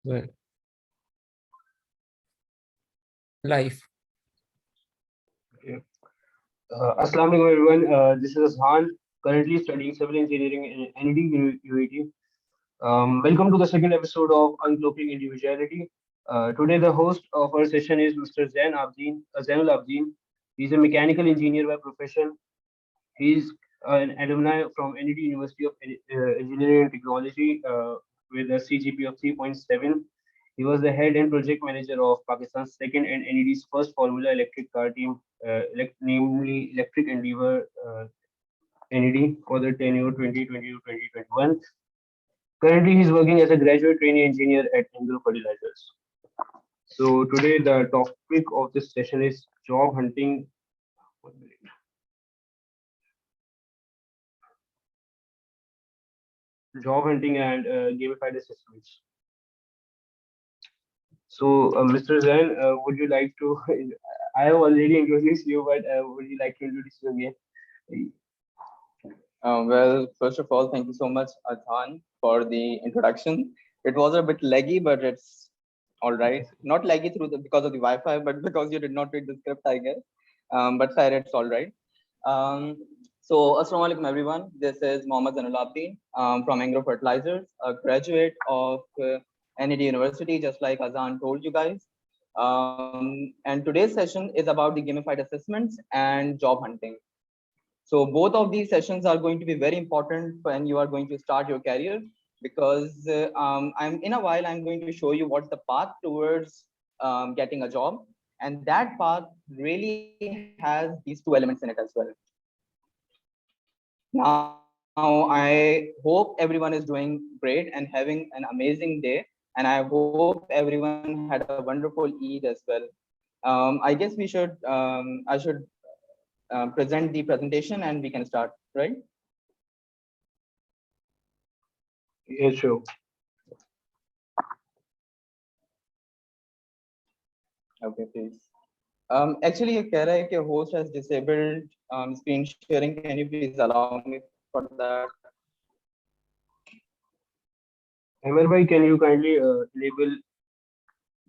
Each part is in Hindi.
Well, life. Okay. Assalamu alaikum everyone. This is Han, currently studying civil engineering in NED UAT. Welcome to the second episode of Uncloaking Individuality. Today, the host of our session is Mr. Zainul Abdin. He's a mechanical engineer by profession. He's an alumni from NED University of Engineering and Technology with a CGP of 3.7. He was the head and project manager of Pakistan's second and NED's first Formula Electric car team, namely Electric Endeavour NED for the tenure 2020 to 2021. Currently, he's working as a graduate trainee engineer at Anglo Fertilizers. So today, the topic of this session is job hunting. 1 minute. Job hunting and gamified assessments. So, Mr. Zain, would you like to? I have already introduced you, but would you like to introduce you again? Well, first of all, thank you so much, Adhan, for the introduction. It was a bit laggy, but it's all right. Not laggy because of the Wi-Fi, but because you did not read the script, I guess. But fair, it's all right. So, Assalamu alaikum, everyone. This is Mohammad Zainul Abdin from Anglo Fertilizers, a graduate of NED University, just like Azan told you guys. And today's session is about the gamified assessments and job hunting. So both of these sessions are going to be very important when you are going to start your career, because in a while I'm going to show you what's the path towards getting a job, and that path really has these two elements in it as well. Now I hope everyone is doing great and having an amazing day, and I hope everyone had a wonderful Eid as well. I guess I should present the presentation and we can start, right? Yeah, sure. Okay, please. Actually, ये कह रहा है कि host has disabled screen sharing. Can you please allow me for that? Amar bhai, can you kindly enable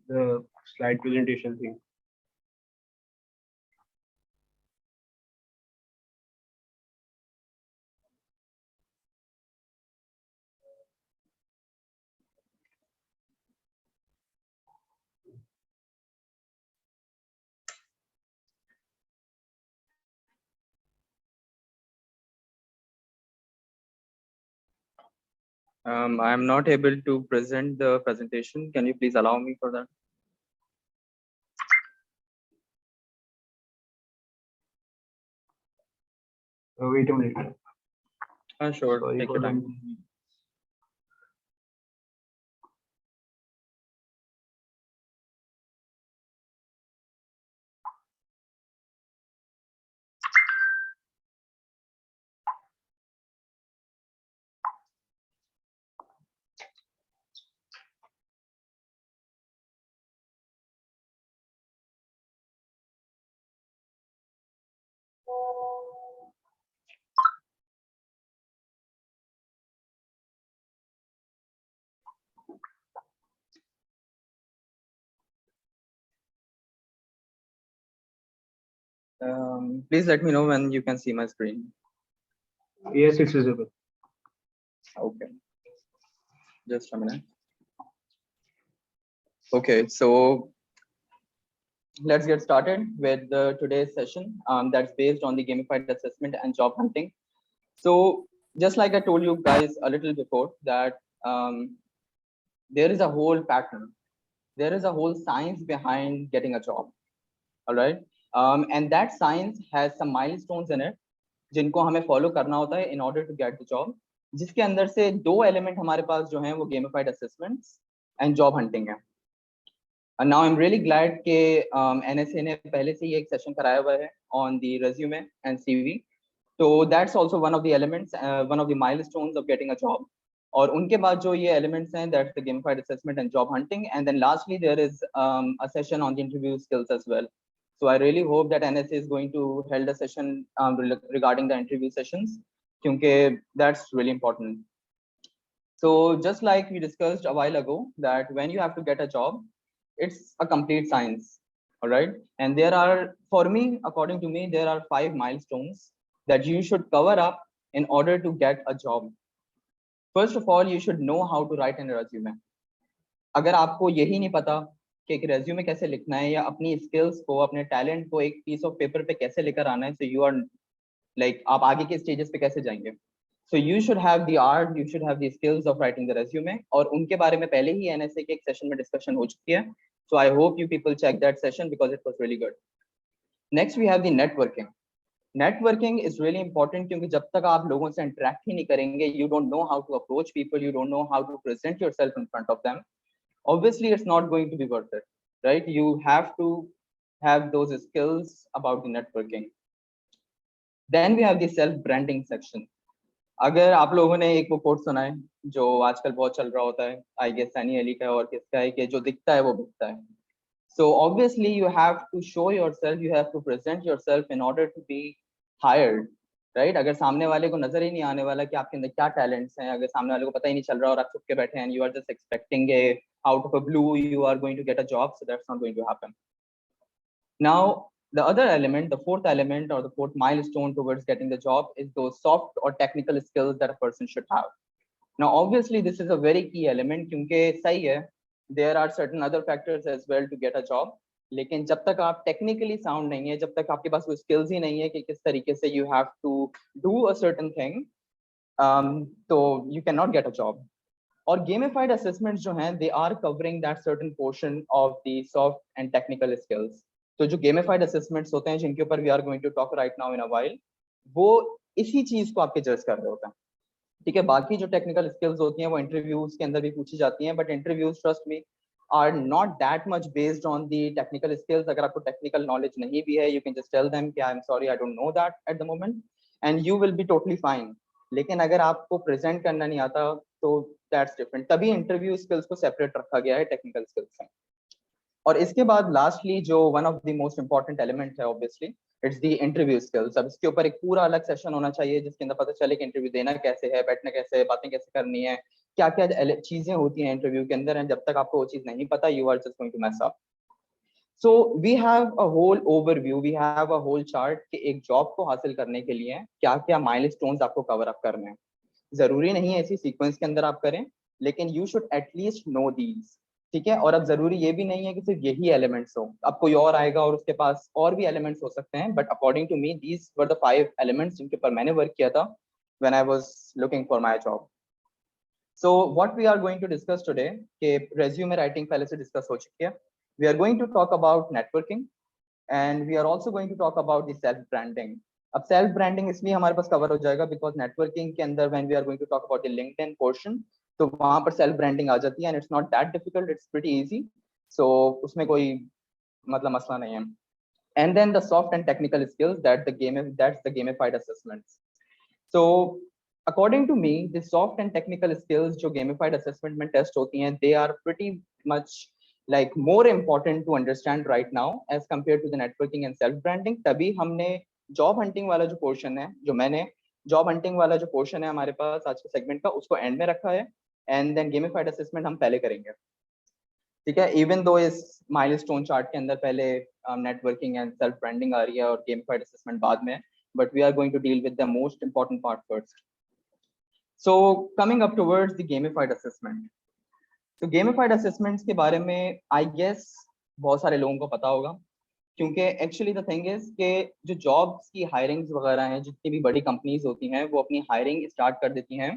the slide presentation thing? I'm not able to present the presentation. Can you please allow me for that? Wait a minute. Sure, Sorry take for your the time. inconvenience. Please let me know when you can see my screen. Yes, it's visible. Okay, just a minute. Okay, so let's get started with today's session that's based on the gamified assessment and job hunting. So just like I told you guys a little before, that there is a whole pattern, there is a whole science behind getting a job. All right, and that science has some milestones in it जिनको हमें फॉलो करना होता है in order to get the job, जिसके अंदर से दो एलिमेंट हमारे पास जो हैं वो gamified assessments and job hunting है. And now I'm really glad कि NSA ने पहले से ही एक सेशन कराया हुआ है on the resume and CV. So that's also one of the elements, one of the milestones of getting a job. और उनके बाद जो ये elements हैं, that's the gamified assessment and job hunting. And then lastly, there is a session on the interview skills as well. So I really hope that NSA is going to hold a session regarding the interview sessions, क्योंकि that's really important. So just like we discussed a while ago, that when you have to get a job, it's a complete science. All right. And there are, for me, according to me, there are 5 milestones that you should cover up in order to get a job. First of all, you should know how to write a resume. अगर आपको यही नहीं पता कि एक रेज्यूमे कैसे लिखना है या अपनी स्किल्स को, अपने टैलेंट को एक पीस ऑफ पेपर पे कैसे लेकर आना है, so you are like आप आगे के स्टेजेस पे कैसे जाएंगे. So you should have the art, you should have the skills of writing the resume, और उनके बारे में पहले ही NSA के एक सेशन में डिस्कशन हो चुकी है. So I hope you people check that session because it was really good. Next we have the networking. Networking is really important क्योंकि जब तक आप लोगों से interact ही नहीं करेंगे, you don't know how to approach people, you don't know how to present yourself in front of them, obviously it's not going to be worth it, right? You have to have those skills about the networking. Then we have the self branding section. अगर आप लोगों ने एक वो कोट सुना है जो आजकल बहुत चल रहा होता है, आई गेस सनी अली का और किसका है, कि जो दिखता है वो बिकता है. So obviously you have to show yourself, you have to present yourself in order to be hired, right? अगर सामने वाले को नजर ही नहीं आने वाला कि आपके अंदर क्या टैलेंट्स हैं, अगर सामने वाले को पता ही नहीं चल रहा और आप चुप के बैठे हैं, you are just expecting a out of a blue you are going to get a job, so that's not going to happen. Now the other element, the fourth element or the fourth milestone towards getting the job is those soft or technical skills that a person should have. Now obviously this is a very key element क्योंकि सही है, there are certain other factors as well to get a job, लेकिन जब तक आप टेक्निकली साउंड नहीं है, जब तक आपके पास वो स्किल्स ही नहीं है कि किस तरीके से you have to do a certain thing, तो you cannot get a job. और gamified assessments जो हैं, they are covering that certain portion of the soft and technical skills. तो जो gamified assessments होते हैं जिनके ऊपर we are going to talk right now in a while, वो इसी चीज को आपके जज कर रहे होते हैं. ठीक है, बाकी जो टेक्निकल स्किल्स होती हैं वो इंटरव्यूज के अंदर भी पूछी जाती हैं, but interviews trust me are not that much based on the technical skills. अगर आपको टेक्निकल नॉलेज नहीं भी है, you can just tell them कि I am sorry I don't know that at the moment and you will be totally fine. लेकिन अगर आपको प्रेजेंट करना नहीं आता तो दैट्स डिफरेंट. तभी इंटरव्यू स्किल्स को सेपरेट रखा गया है टेक्निकल स्किल्स से. और इसके बाद लास्टली जो one of the most important element है obviously it's the interview skills. अब इसके ऊपर एक पूरा अलग सेशन होना चाहिए जिसके अंदर पता चले कि इंटरव्यू देना कैसे है, बैठना कैसे है, बातें कैसे करनी है, क्या क्या चीजें होती हैं इंटरव्यू के अंदर. एंड जब तक आपको वो चीज नहीं पता, you are just going to mess up. So we have a whole overview, we have a whole chart कि एक जॉब को हासिल करने के लिए क्या क्या माइलस्टोन्स आपको कवर अप करने हैं. जरूरी नहीं है इसी सीक्वेंस के अंदर आप करें, लेकिन you should at least know these. ठीक है, और अब जरूरी ये भी नहीं है कि सिर्फ यही एलिमेंट्स हो, अब कोई और आएगा और उसके पास और भी एलिमेंट्स हो सकते हैं, but according to me these were the 5 elements जिनके ऊपर मैंने वर्क किया था when I was looking for my job. So what we are going to discuss today, कि रेज्यूमे राइटिंग पहले से डिस्कस हो चुकी है. We are going to talk about networking and we are also going to talk about the self branding. अब सेल्फ ब्रांडिंग इसलिए हमारे पास कवर हो जाएगा बिकॉज नेटवर्किंग के अंदर when we are going to talk about the LinkedIn portion, तो वहां पर सेल्फ ब्रांडिंग आ जाती है and it's not that difficult, it's pretty easy. So उसमें कोई मतलब मसला नहीं है. And then the soft and technical skills that's the gamified assessments. So according to me the soft and technical skills जो गेमिफाइड असेसमेंट में टेस्ट होती हैं, they are pretty much like more important to understand right now as compared to the networking and self branding. तभी हमने जॉब हंटिंग वाला जो पोर्शन है, जो मैंने जॉब हंटिंग वाला जो पोर्शन है हमारे पास आज के सेगमेंट का, उसको एंड में रखा है एंड देन गेमिफाइड असेसमेंट हम पहले करेंगे. ठीक है, इवन दो इस माइलस्टोन चार्ट के अंदर पहले नेटवर्किंग एंड सेल्फ ब्रांडिंग आ रही है और गेमिफाइड असेसमेंट बाद में, but we are going to deal with the most important part first. So coming up towards the gamified assessment. तो गेमिफाइड असेसमेंट्स के बारे में आई गेस बहुत सारे लोगों को पता होगा, क्योंकि एक्चुअली द थिंग इज कि जो जॉब्स की हायरिंग्स वगैरह हैं, जितनी भी बड़ी कंपनीज होती हैं वो अपनी हायरिंग स्टार्ट कर देती हैं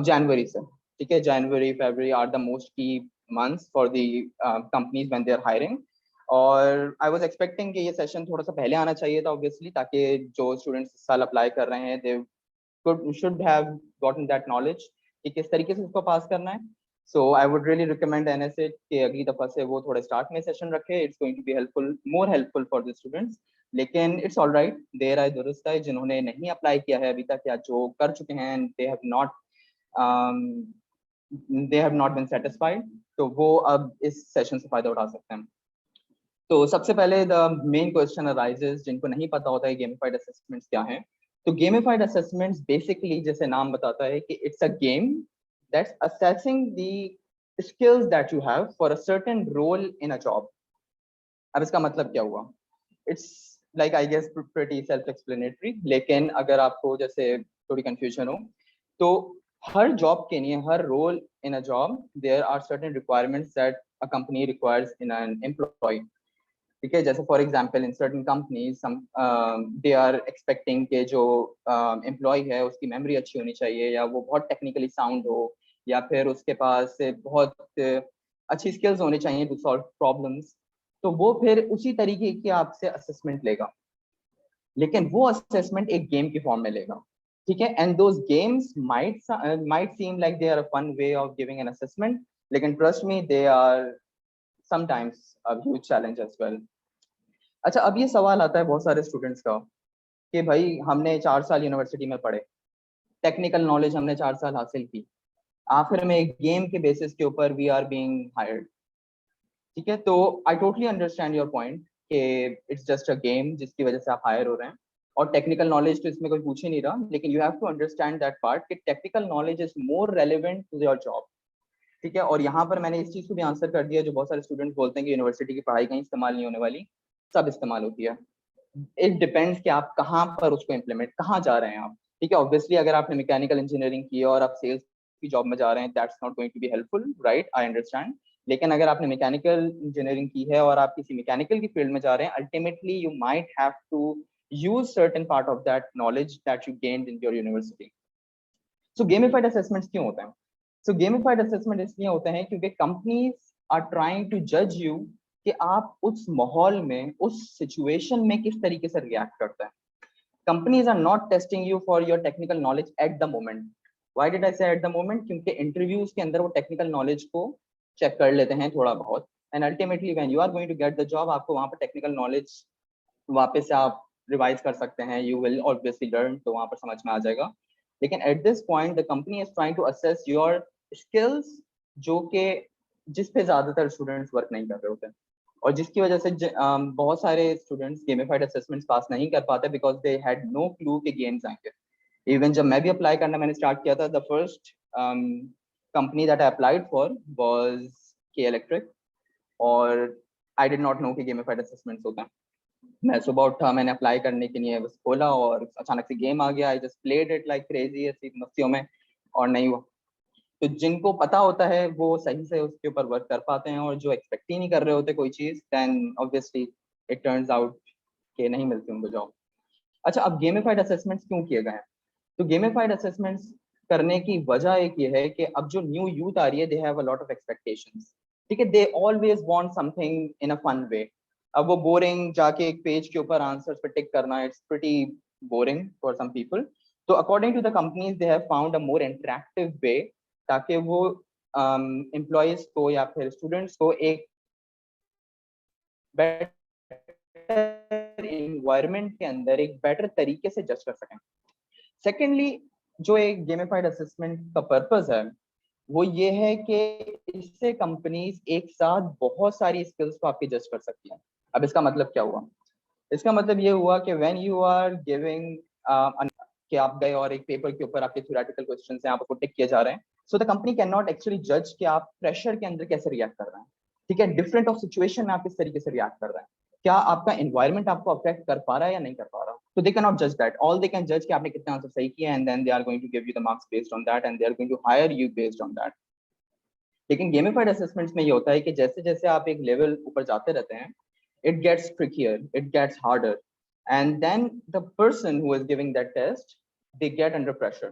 जनवरी से. ठीक है, January February are the most key months for the companies when they are hiring. और आई वाज एक्सपेक्टिंग कि ये सेशन थोड़ा सा पहले आना चाहिए था ऑब्वियसली, ताकि जो स्टूडेंट्स इस साल अप्लाई कर रहे हैं they should have gotten that knowledge कि किस तरीके से उसको पास करना है. So I would really recommend NSA कि अगली दफा से वो थोड़ा स्टार्ट में सेशन रखे. It's going to be helpful, more helpful for the students. लेकिन it's all right, देर आए दुरुस्त आए. जिन्होंने नहीं अप्लाई किया है अभी तक या जो कर चुके हैं they have not been satisfied, तो वो अब इस सेशन से फायदा उठा सकते हैं. तो सबसे पहले the main question arises, जिनको नहीं पता होता है gamified assessments क्या हैं. तो gamified assessments basically जैसे नाम बताता है कि it's a game that's assessing the skills that you have for a certain role in a job. अब इसका मतलब क्या हुआ? It's like I guess pretty self-explanatory, लेकिन अगर आपको जैसे थोड़ी confusion हो, तो हर job के लिए, हर role in a job, there are certain requirements that a company requires in an employee. ठीक है, जैसे for example in certain companies they are expecting के जो एम्प्लॉय है उसकी मेमोरी अच्छी होनी चाहिए, या वो बहुत टेक्निकली साउंड हो, या फिर उसके पास बहुत अच्छी स्किल्स होनी चाहिए टू सॉल्व प्रॉब्लम्स। तो वो फिर उसी तरीके की आपसे असेसमेंट लेगा, लेकिन वो असेसमेंट एक गेम की फॉर्म में लेगा। ठीक है, and those games might seem like they are a fun way of giving an assessment, लेकिन trust me they are sometimes a huge challenge as well. अच्छा, अब ये सवाल आता है बहुत सारे स्टूडेंट्स का कि भाई हमने 4 साल यूनिवर्सिटी में पढ़े, टेक्निकल नॉलेज हमने 4 साल हासिल की, आखिर में एक गेम के बेसिस के ऊपर वी आर बीइंग हायर्ड। ठीक है, तो I totally understand your point कि इट्स जस्ट अ गेम जिसकी वजह से आप हायर हो रहे हैं, और टेक्निकल नॉलेज तो इसमें कोई पूछ ही नहीं रहा, लेकिन you have to understand that part कि technical knowledge is more relevant to your job. ठीक है, और यहाँ पर मैंने इस चीज को भी आंसर कर दिया जो बहुत सारे स्टूडेंट्स बोलते हैं कि यूनिवर्सिटी की पढ़ाई कहीं इस्तेमाल नहीं होने वाली, सब इस्तेमाल होती है। इट डिपेंड्स कि आप कहाँ पर उसको इम्प्लीमेंट, कहाँ जा रहे हैं आप। ठीक है, ऑब्वियसली अगर आपने मैकेनिकल इंजीनियरिंग की है और आप सेल्स की जॉब में जा रहे हैं, that's not going to be helpful, right, I understand. लेकिन अगर आपने मैकेनिकल इंजीनियरिंग की है और आप किसी मैकेनिकल की फील्ड में जा रहे हैं, ultimately you might have to use certain part of that knowledge that you gained in your university. So gamified assessments क्यों होते हैं? So gamified assessment इसलिए होते हैं क्योंकि companies are trying to judge you कि आप उस माहौल में, उस situation में किस तरीके से react करते हैं। Companies are not testing you for your technical knowledge at the moment. Why did I say at the moment? क्योंकि interviews के अंदर वो technical knowledge को check कर लेते हैं थोड़ा बहुत, and ultimately when you are going to get the job, आपको वहाँ पर technical knowledge वापस से आप रिवाइज कर सकते हैं, यू विल ऑब्वियसली लर्न, तो वहां पर समझ में आ जाएगा। लेकिन at this point the company is trying to assess your skills, जो कि जिस पे ज्यादातर स्टूडेंट्स वर्क नहीं कर रहे होते, और जिसकी वजह से बहुत सारे स्टूडेंट्स गेमिफाइड असेसमेंट्स पास नहीं कर पाते because they had no clue के गेम्स आएंगे। इवन जब मैं भी अप्लाई करना मैंने स्टार्ट किया था, the first company that I applied for was K Electric, और आई डिड नॉट नो कि गेमिफाइड असेसमेंट्स होते हैं। मैं सुबह उठा, मैंने अप्लाई करने के लिए बस खोला और अचानक से गेम आ गया, I just played it like crazy ऐसी मस्तियों में, और नहीं हुआ। तो जिनको पता होता है वो सही से उसके ऊपर वर्क कर पाते हैं, और जो एक्सपेक्ट ही नहीं कर रहे होते कोई चीज, then obviously it turns out कि नहीं मिलती उनको जॉब। अच्छा, अब गेमिफाइड असेसमेंट्स क्यों किए गए हैं? तो गेमिफाइड असेसमेंट्स करने की वजह एक ये है कि अब जो न्यू यूथ आ रही है, they have a lot of expectations. ठीक है, they always want something in a fun way. अब वो बोरिंग जाके एक पेज के ऊपर आंसर्स पे टिक करना, it's pretty boring for some people. तो according to the companies they have found a more interactive way, ताकि वो एम्प्लॉयज को या फिर स्टूडेंट्स को एक बेटर एनवायरनमेंट के अंदर एक बेटर तरीके से जज कर सकें। सेकेंडली, जो एक गेमिफाइड असेसमेंट का पर्पस है वो ये है कि इससे कंपनीज एक साथ बहुत सारी स्किल्स को आपकी जज कर सकती हैं। अब इसका मतलब क्या हुआ? इसका मतलब ये हुआ कि व्हेन यू आर गिविंग कि आप गए और एक पेपर के ऊपर आपके थ्योरेटिकल क्वेश्चंस हैं, आपको टिक किए जा रहे हैं, so the company can not actually जज कि आप प्रेशर के अंदर कैसे रिएक्ट कर रहे हैं। ठीक है, डिफरेंट ऑफ सिचुएशन में आप किस तरीके से रिएक्ट कर रहे हैं, क्या आपका एनवायरनमेंट आपको अफेक्ट कर पा रहा है या नहीं कर पा रहा। तो दे कैन नॉट जज दैट, ऑल दे कैन जज कि आपने कितना आंसर सही किया, and then they are going to give you the marks based on that, and they are going to hire you based on that. लेकिन गेमिफाइड असेसमेंट्स में ये होता है कि जैसे जैसे आप एक लेवल ऊपर जाते रहते हैं, it gets trickier, it gets harder, and then the person who is giving that test, they get under pressure,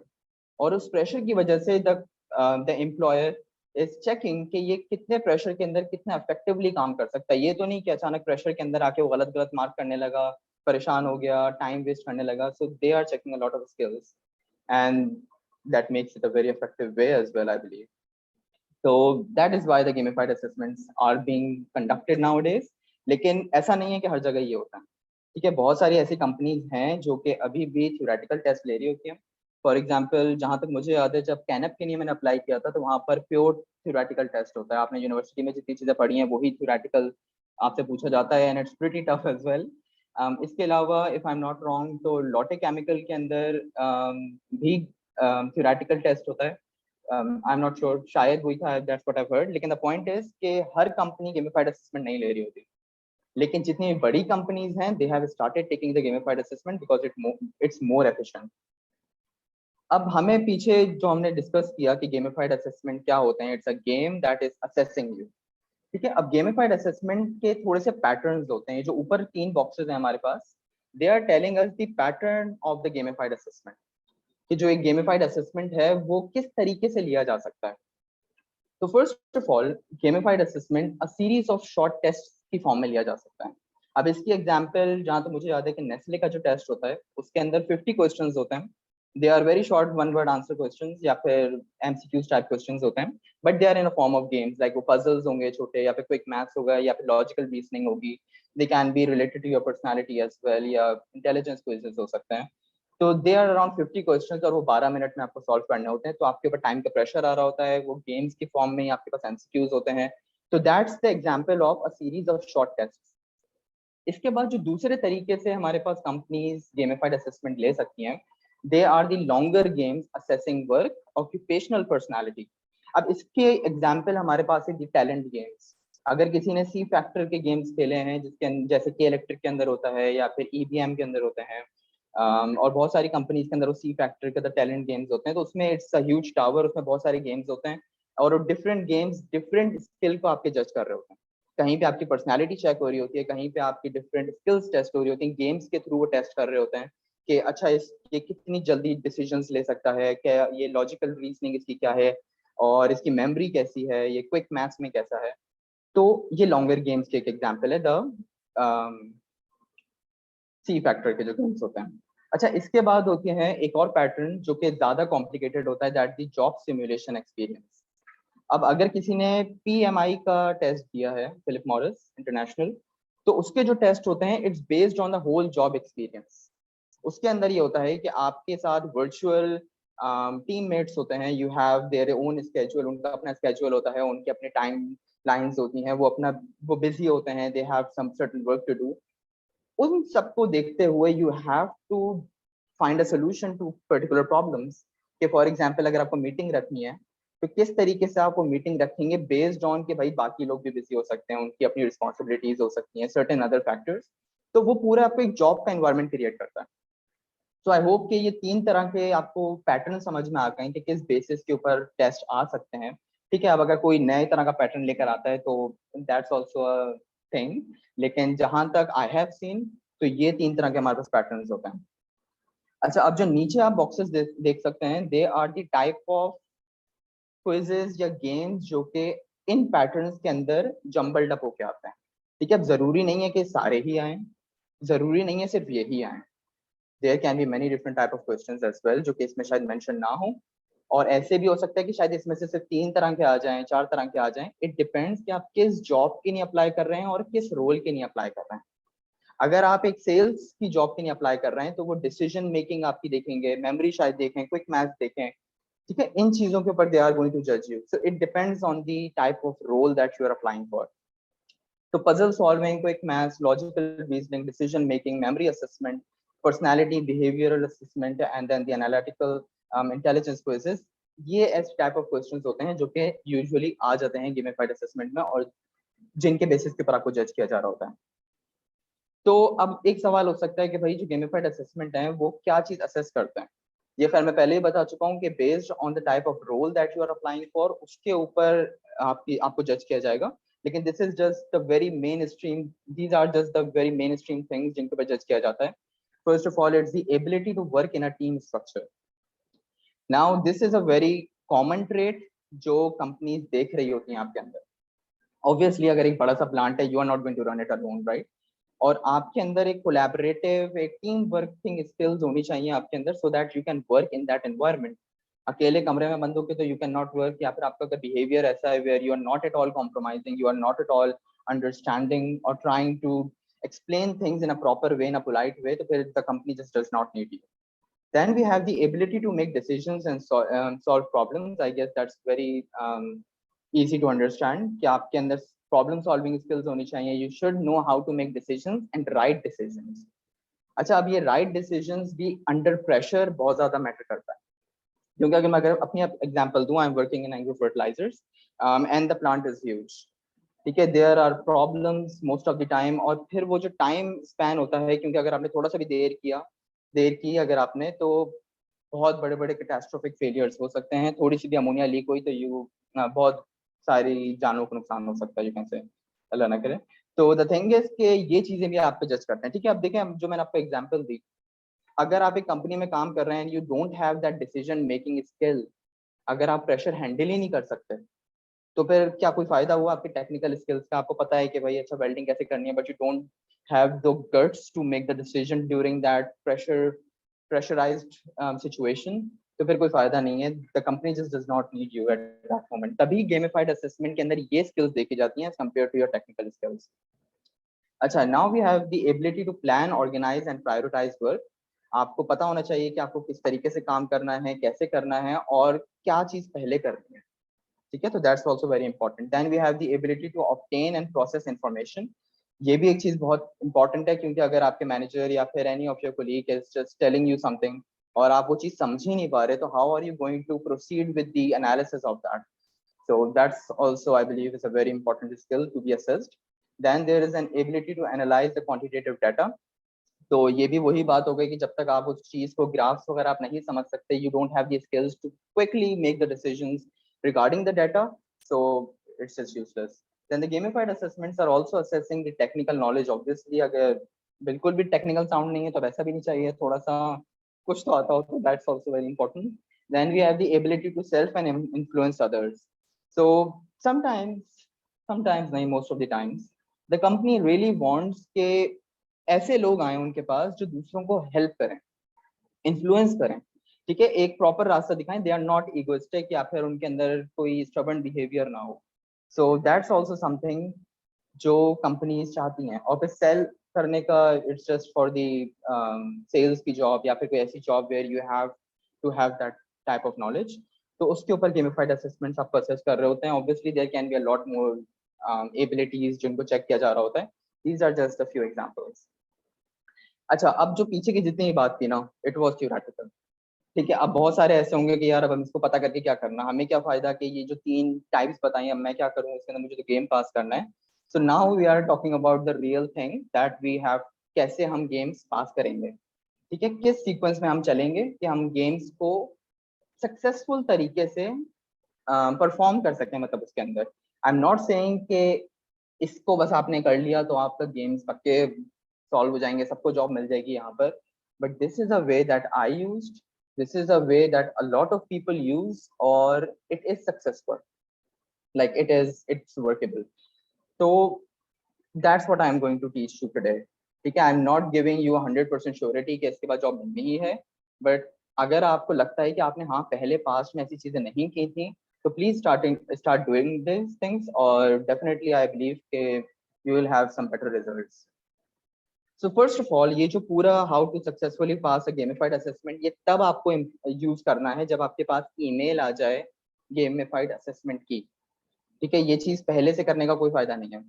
और उस प्रेशर की वजह से the employer is checking कि ये कितने प्रेशर के अंदर कितना इफेक्टिवली काम कर सकता है। ये तो नहीं कि अचानक प्रेशर के अंदर आके वो गलत गलत मार्क करने लगा, परेशान हो गया, टाइम वेस्ट करने लगा। so they are checking a lot of skills, and that makes it a very effective way as well, I believe. So that is why the gamified assessments are being conducted nowadays. लेकिन ऐसा नहीं है कि हर जगह ये होता है। ठीक है, बहुत सारी ऐसी कंपनीज हैं जो कि अभी भी थ्योरेटिकल टेस्ट ले रही होती हैं। फॉर एग्जांपल, जहाँ तक मुझे याद है, जब कैनप के लिए मैंने अप्लाई किया था तो वहाँ पर प्योर थ्योरेटिकल टेस्ट होता है। आपने यूनिवर्सिटी में जितनी चीज़ें पढ़ी हैं वही थ्योरेटिकल आपसे पूछा जाता है, and it's pretty tough as well. इसके अलावा if I am not wrong तो लॉटे केमिकल के अंदर भी थ्योरेटिकल टेस्ट होता है। आई एम नॉट श्योर, शायद वही था, दैट्स व्हाट आई हर्ड। लेकिन द पॉइंट इज कि हर कंपनी गेमिफाइड असेसमेंट नहीं ले रही होती, लेकिन जितनी बड़ी कंपनीज हैं they have started taking the gamified assessment because it's more efficient. अब हमें पीछे जो हमने डिस्कस किया कि गेमिफाइड असेसमेंट क्या होते हैं, it's a game that is assessing you, ठीक है। अब गेमिफाइड असेसमेंट के थोड़े से पैटर्न्स होते हैं, जो ऊपर 3 बॉक्सेस हैं हमारे पास, they are telling us the pattern of the gamified assessment, कि जो एक गेमिफाइड असेसमेंट है वो किस तरीके से लिया जा सकता है। तो first of all, gamified assessment a series of short test की फॉर्म में लिया जा सकता है। अब इसकी एग्जांपल जहां तो मुझे याद है कि नेस्ले का जो टेस्ट होता है उसके अंदर 50 क्वेश्चंस होते हैं। They are very short one word answer questions या फिर एमसीक्यूज टाइप क्वेश्चंस होते हैं, but they are in a form of games, like वो पजल्स होंगे छोटे, या फिर क्विक मैथ्स होगा, या फिर लॉजिकल रीजनिंग होगी। They can be related to your personality as well, या इंटेलिजेंस क्विजेस हो सकते हैं। तो दे आर अराउंड 50 क्वेश्चंस और वो 12 मिनट में आपको सॉल्व करने होते हैं। तो आपके ऊपर टाइम का प्रेशर आ रहा होता है, वो गेम्स की फॉर्म में ही आपके पास एमसीक्यूज होते हैं। तो that's the example of a series of short test. इसके बाद जो दूसरे तरीके से हमारे पास कंपनीज गेमिफाइड असेसमेंट ले सकती हैं, they are the longer games assessing work, occupational personality. अब इसके एग्जांपल हमारे पास है दी टैलेंट गेम्स। अगर किसी ने सी फैक्टर के गेम्स खेले हैं, जैसे के इलेक्ट्रिक के अंदर होता है या फिर ईबीएम के अंदर होते हैं, और बहुत सारी कंपनीज के अंदर वो सी फैक्टर के अंदर टैलेंट गेम्स होते हैं, तो उसमें इट्स अ ह्यूज टावर, उसमें बहुत सारे गेम्स होते हैं और डिफरेंट गेम्स डिफरेंट स्किल को आपके जज कर रहे होते हैं। कहीं पे आपकी पर्सनालिटी चेक हो रही होती है, कहीं पे आपकी डिफरेंट स्किल्स टेस्ट हो रही होती है, गेम्स के थ्रू वो टेस्ट कर रहे होते हैं कि अच्छा ये कितनी जल्दी डिसीजंस ले सकता है, क्या ये लॉजिकल रीजनिंग इसकी क्या है, और इसकी मेमोरी कैसी है, ये क्विक मैथ्स में कैसा है। तो ये लॉन्गर गेम्स के एक एग्जाम्पल है द सी फैक्टर के जो गेम्स होते हैं। अच्छा, इसके बाद होते हैं एक और पैटर्न जो कि ज्यादा कॉम्प्लिकेटेड होता है, that the job simulation experience. अब अगर किसी ने पीएमआई का टेस्ट दिया है, फिलिप मॉरिस इंटरनेशनल, तो उसके जो टेस्ट होते हैं it's based on the whole job experience. उसके अंदर ये होता है कि आपके साथ वर्चुअल टीममेट्स होते हैं, you have their own schedule, उनका अपना स्केड्यूल होता है, उनके अपने टाइम लाइंस होती हैं, वो बिजी होते हैं, they have some certain work to do. उन सबको देखते हुए you have to find a solution to particular problems. कि फॉर एग्जांपल अगर आपको मीटिंग रखनी है तो किस तरीके से आप वो मीटिंग रखेंगे, बेस्ड ऑन कि भाई बाकी लोग भी बिजी हो सकते हैं, उनकी अपनी रिस्पॉन्सिबिलिटीज हो सकती हैं, सर्टेन अदर फैक्टर्स। तो वो पूरा आपको एक जॉब का एनवायरनमेंट क्रिएट करता है। तो आई होप कि ये 3 तरह के आपको पैटर्न समझ में आ गए कि किस बेसिस के ऊपर टेस्ट आ सकते हैं। ठीक है, अब अगर कोई नए तरह का पैटर्न लेकर आता है तो दैट्स ऑल्सो अ थिंग, लेकिन जहां तक आई हैव सीन तो ये 3 तरह के हमारे पास पैटर्न्स होते हैं। अच्छा, अब जो नीचे आप बॉक्सेस देख सकते हैं, they are the type of quizzes या गेम्स जो कि इन पैटर्न्स के अंदर जम्बल्ड अप होके आते हैं। ठीक है, अब जरूरी नहीं है कि सारे ही आए, जरूरी नहीं है सिर्फ यही आए। There can be many different type of questions as well जो कि इसमें शायद मेंशन ना हो, और ऐसे भी हो सकता है कि शायद इसमें से सिर्फ 3 तरह के आ जाएं, 4 तरह के आ जाएं। इट डिपेंड्स कि आप किस जॉब के लिए अप्लाई कर रहे हैं और किस रोल के लिए अप्लाई कर रहे हैं। अगर आप एक सेल्स की जॉब के लिए अप्लाई कर रहे हैं तो वो डिसीजन मेकिंग आपकी देखेंगे, मेमोरी शायद देखें, क्विक मैथ देखें। ठीक है, इन चीजों के ऊपर दे आर गोइंग टू जज you. So it depends on the type of role that you are applying for. तो puzzle solving, quick maths, logical reasoning, decision making, memory assessment, personality behavioural assessment and then the analytical intelligence quizzes, ये ऐसे टाइप ऑफ क्वेश्चंस होते हैं जो कि यूजुअली आ जाते हैं गेमिफाइड असेसमेंट में, और जिनके बेसिस के ऊपर आपको जज किया जा रहा होता है। तो अब एक सवाल हो सकता है कि भाई जो गेमिफाइड असेसमेंट है वो क्या चीज असेस करते हैं। ये फिर मैं पहले ही बता चुका हूँ कि based on the type of role that you are applying for, उसके ऊपर आपको जज किया जाएगा। लेकिन this is just the very main stream, these are just the very main stream things जिनके ऊपर जज किया जाता है। First of all, it's the ability to work in a team structure. Now this is a very common trait जो कंपनीज देख रही होती हैं आपके अंदर। ऑब्वियसली अगर एक बड़ा सा प्लांट है, you are not going to run it alone, right? और आपके अंदर एक कोलैबोरेटिव, एक टीम वर्किंग स्किल्स होनी चाहिए आपके अंदर, so that you can work in that environment. अकेले कमरे में बंद होकर तो यू कैन नॉट वर्क, या फिर आपका अगर बिहेवियर ऐसा है where you are not at all compromising, you are not at all understanding और trying to explain things in a proper way, in a polite way, तो फिर the company just does not need you. Then we have the ability to make decisions and solve problems. I guess that's very easy to understand कि आपके अंदर प्रॉब्लम सॉल्विंग स्किल्स होनी चाहिए। You should know how to make decisions and right decisions. अच्छा, अब ये राइट डिसीजंस भी अंडर प्रेशर बहुत ज्यादा मैटर करता है। क्योंकि अगर मैं अपनी एग्जांपल दूं, I am working in agro fertilisers and the plant is huge, ठीक है, there are problems most of the time. और फिर वो जो टाइम स्पैन होता है, क्योंकि अगर आपने थोड़ा सा भी देर की अगर आपने, तो बहुत बड़े बड़े कैटास्ट्रोफिक फेलियर्स हो सकते हैं। थोड़ी सी भी अमोनिया लीक हुई तो बहुत सारी जानों को नुकसान हो सकता है, यू कैन से, अल्लाह ना करे। तो द थिंग इज कि ये चीजें भी आप पे जज करते हैं, ठीक है। अब देखें, जो मैंने आपको एग्जांपल दी, अगर आप एक कंपनी में काम कर रहे हैं, you don't have that decision making skill, अगर आप प्रेशर हैंडल ही नहीं कर सकते, तो फिर क्या कोई फायदा हुआ आपके टेक्निकल स्किल्स का? आपको पता है कि भाई अच्छा वेल्डिंग कैसे करनी है, but you don't have the guts to make the decision during that pressurised situation, तो फिर कोई फायदा नहीं है। The company just does not need you at that moment. तभी गेमिफाइड असेसमेंट के अंदर ये स्किल्स देखी जाती हैं as compare to your technical skills. अच्छा, now we have the ability to plan, organise and prioritise work. आपको पता होना चाहिए कि आपको किस तरीके से काम करना है, कैसे करना है, और क्या चीज पहले करनी है, ठीक है। तो that's also very important. Then we have the ability to obtain and process information. ये भी एक चीज बहुत इंपॉर्टेंट है, क्योंकि अगर आपके मैनेजर या फिर any of your colleague is just telling you something और आप वो चीज समझ ही नहीं पा रहे, तो how are you going to proceed with the analysis of that? So that's also, I believe, is a very important skill to be assessed. Then there is an ability to analyze the quantitative data. तो ये भी वही बात हो गई कि जब तक आप उस चीज को, ग्राफ्स वगैरह आप नहीं समझ सकते, you don't have the skills to quickly make the decisions regarding the data, so it's just useless. Then the gamified assessments are also assessing the technical knowledge. Obviously अगर बिल्कुल भी टेक्निकल साउंड नहीं है तो वैसा भी नहीं चाहिए, थोड़ा सा कुछ तो आता हो, तो that's also very important. Then we have the ability to self and influence others. So sometimes नहीं, most of the times the company really wants के ऐसे लोग आए उनके पास जो दूसरों को हेल्प करें, इन्फ्लुएंस करें, ठीक है, एक प्रॉपर रास्ता दिखाएं। दे आर नॉट इगोइस्टिक, या फिर उनके अंदर कोई स्टबर्न बिहेवियर ना हो। सो दैट्स आल्सो समथिंग जो कंपनीज चाहती हैं। और फिर सेल करने का, it's just for the sales की जॉब, या फिर कोई ऐसी job where you have to have that type of knowledge, तो उसके ऊपर गेमिफाइड असेसमेंट्स आपको असेस कर रहे होते हैं। Obviously there can be a lot more abilities जिनको चेक किया जा रहा होता है। These are just a few examples. अच्छा, अब जो पीछे की जितनी ही बात थी ना, इट वाज थ्योरेटिकल, ठीक है। अब बहुत सारे ऐसे होंगे कि यार अब हम इसको पता करके क्या करना, हमें क्या फायदा कि ये जो 3 टाइप्स बताई, अब मैं क्या करूं इसके अंदर, मुझे तो गेम पास करना है। So now we are talking about the real thing that we have, कैसे हम गेम्स पास करेंगे, ठीक है, किस सीक्वेंस में हम चलेंगे कि हम गेम्स को सक्सेसफुल तरीके से परफॉर्म कर सकें। मतलब उसके अंदर आई एम नॉट सेइंग कि इसको बस आपने कर लिया तो आपका गेम्स पक्के सॉल्व हो जाएंगे, सबको जॉब मिल जाएगी यहाँ पर, but this is a way that I used, this is a way that a lot of people use, or it is successful, like it's workable. So that's what I am going to teach you today, ठीक है। I am not giving you 100% surety कि इसके बाद जॉब मिलनी ही है, but अगर आपको लगता है कि आपने हाँ पहले पास्ट में ऐसी चीजें नहीं की थी, तो please start doing these things, और definitely I believe कि you will have some better results. So first of all, ये जो पूरा how to successfully pass a gamified assessment, ये तब आपको यूज करना है जब आपके पास ईमेल आ जाए gamified assessment की, ठीक है। ये चीज पहले से करने का कोई फायदा नहीं है।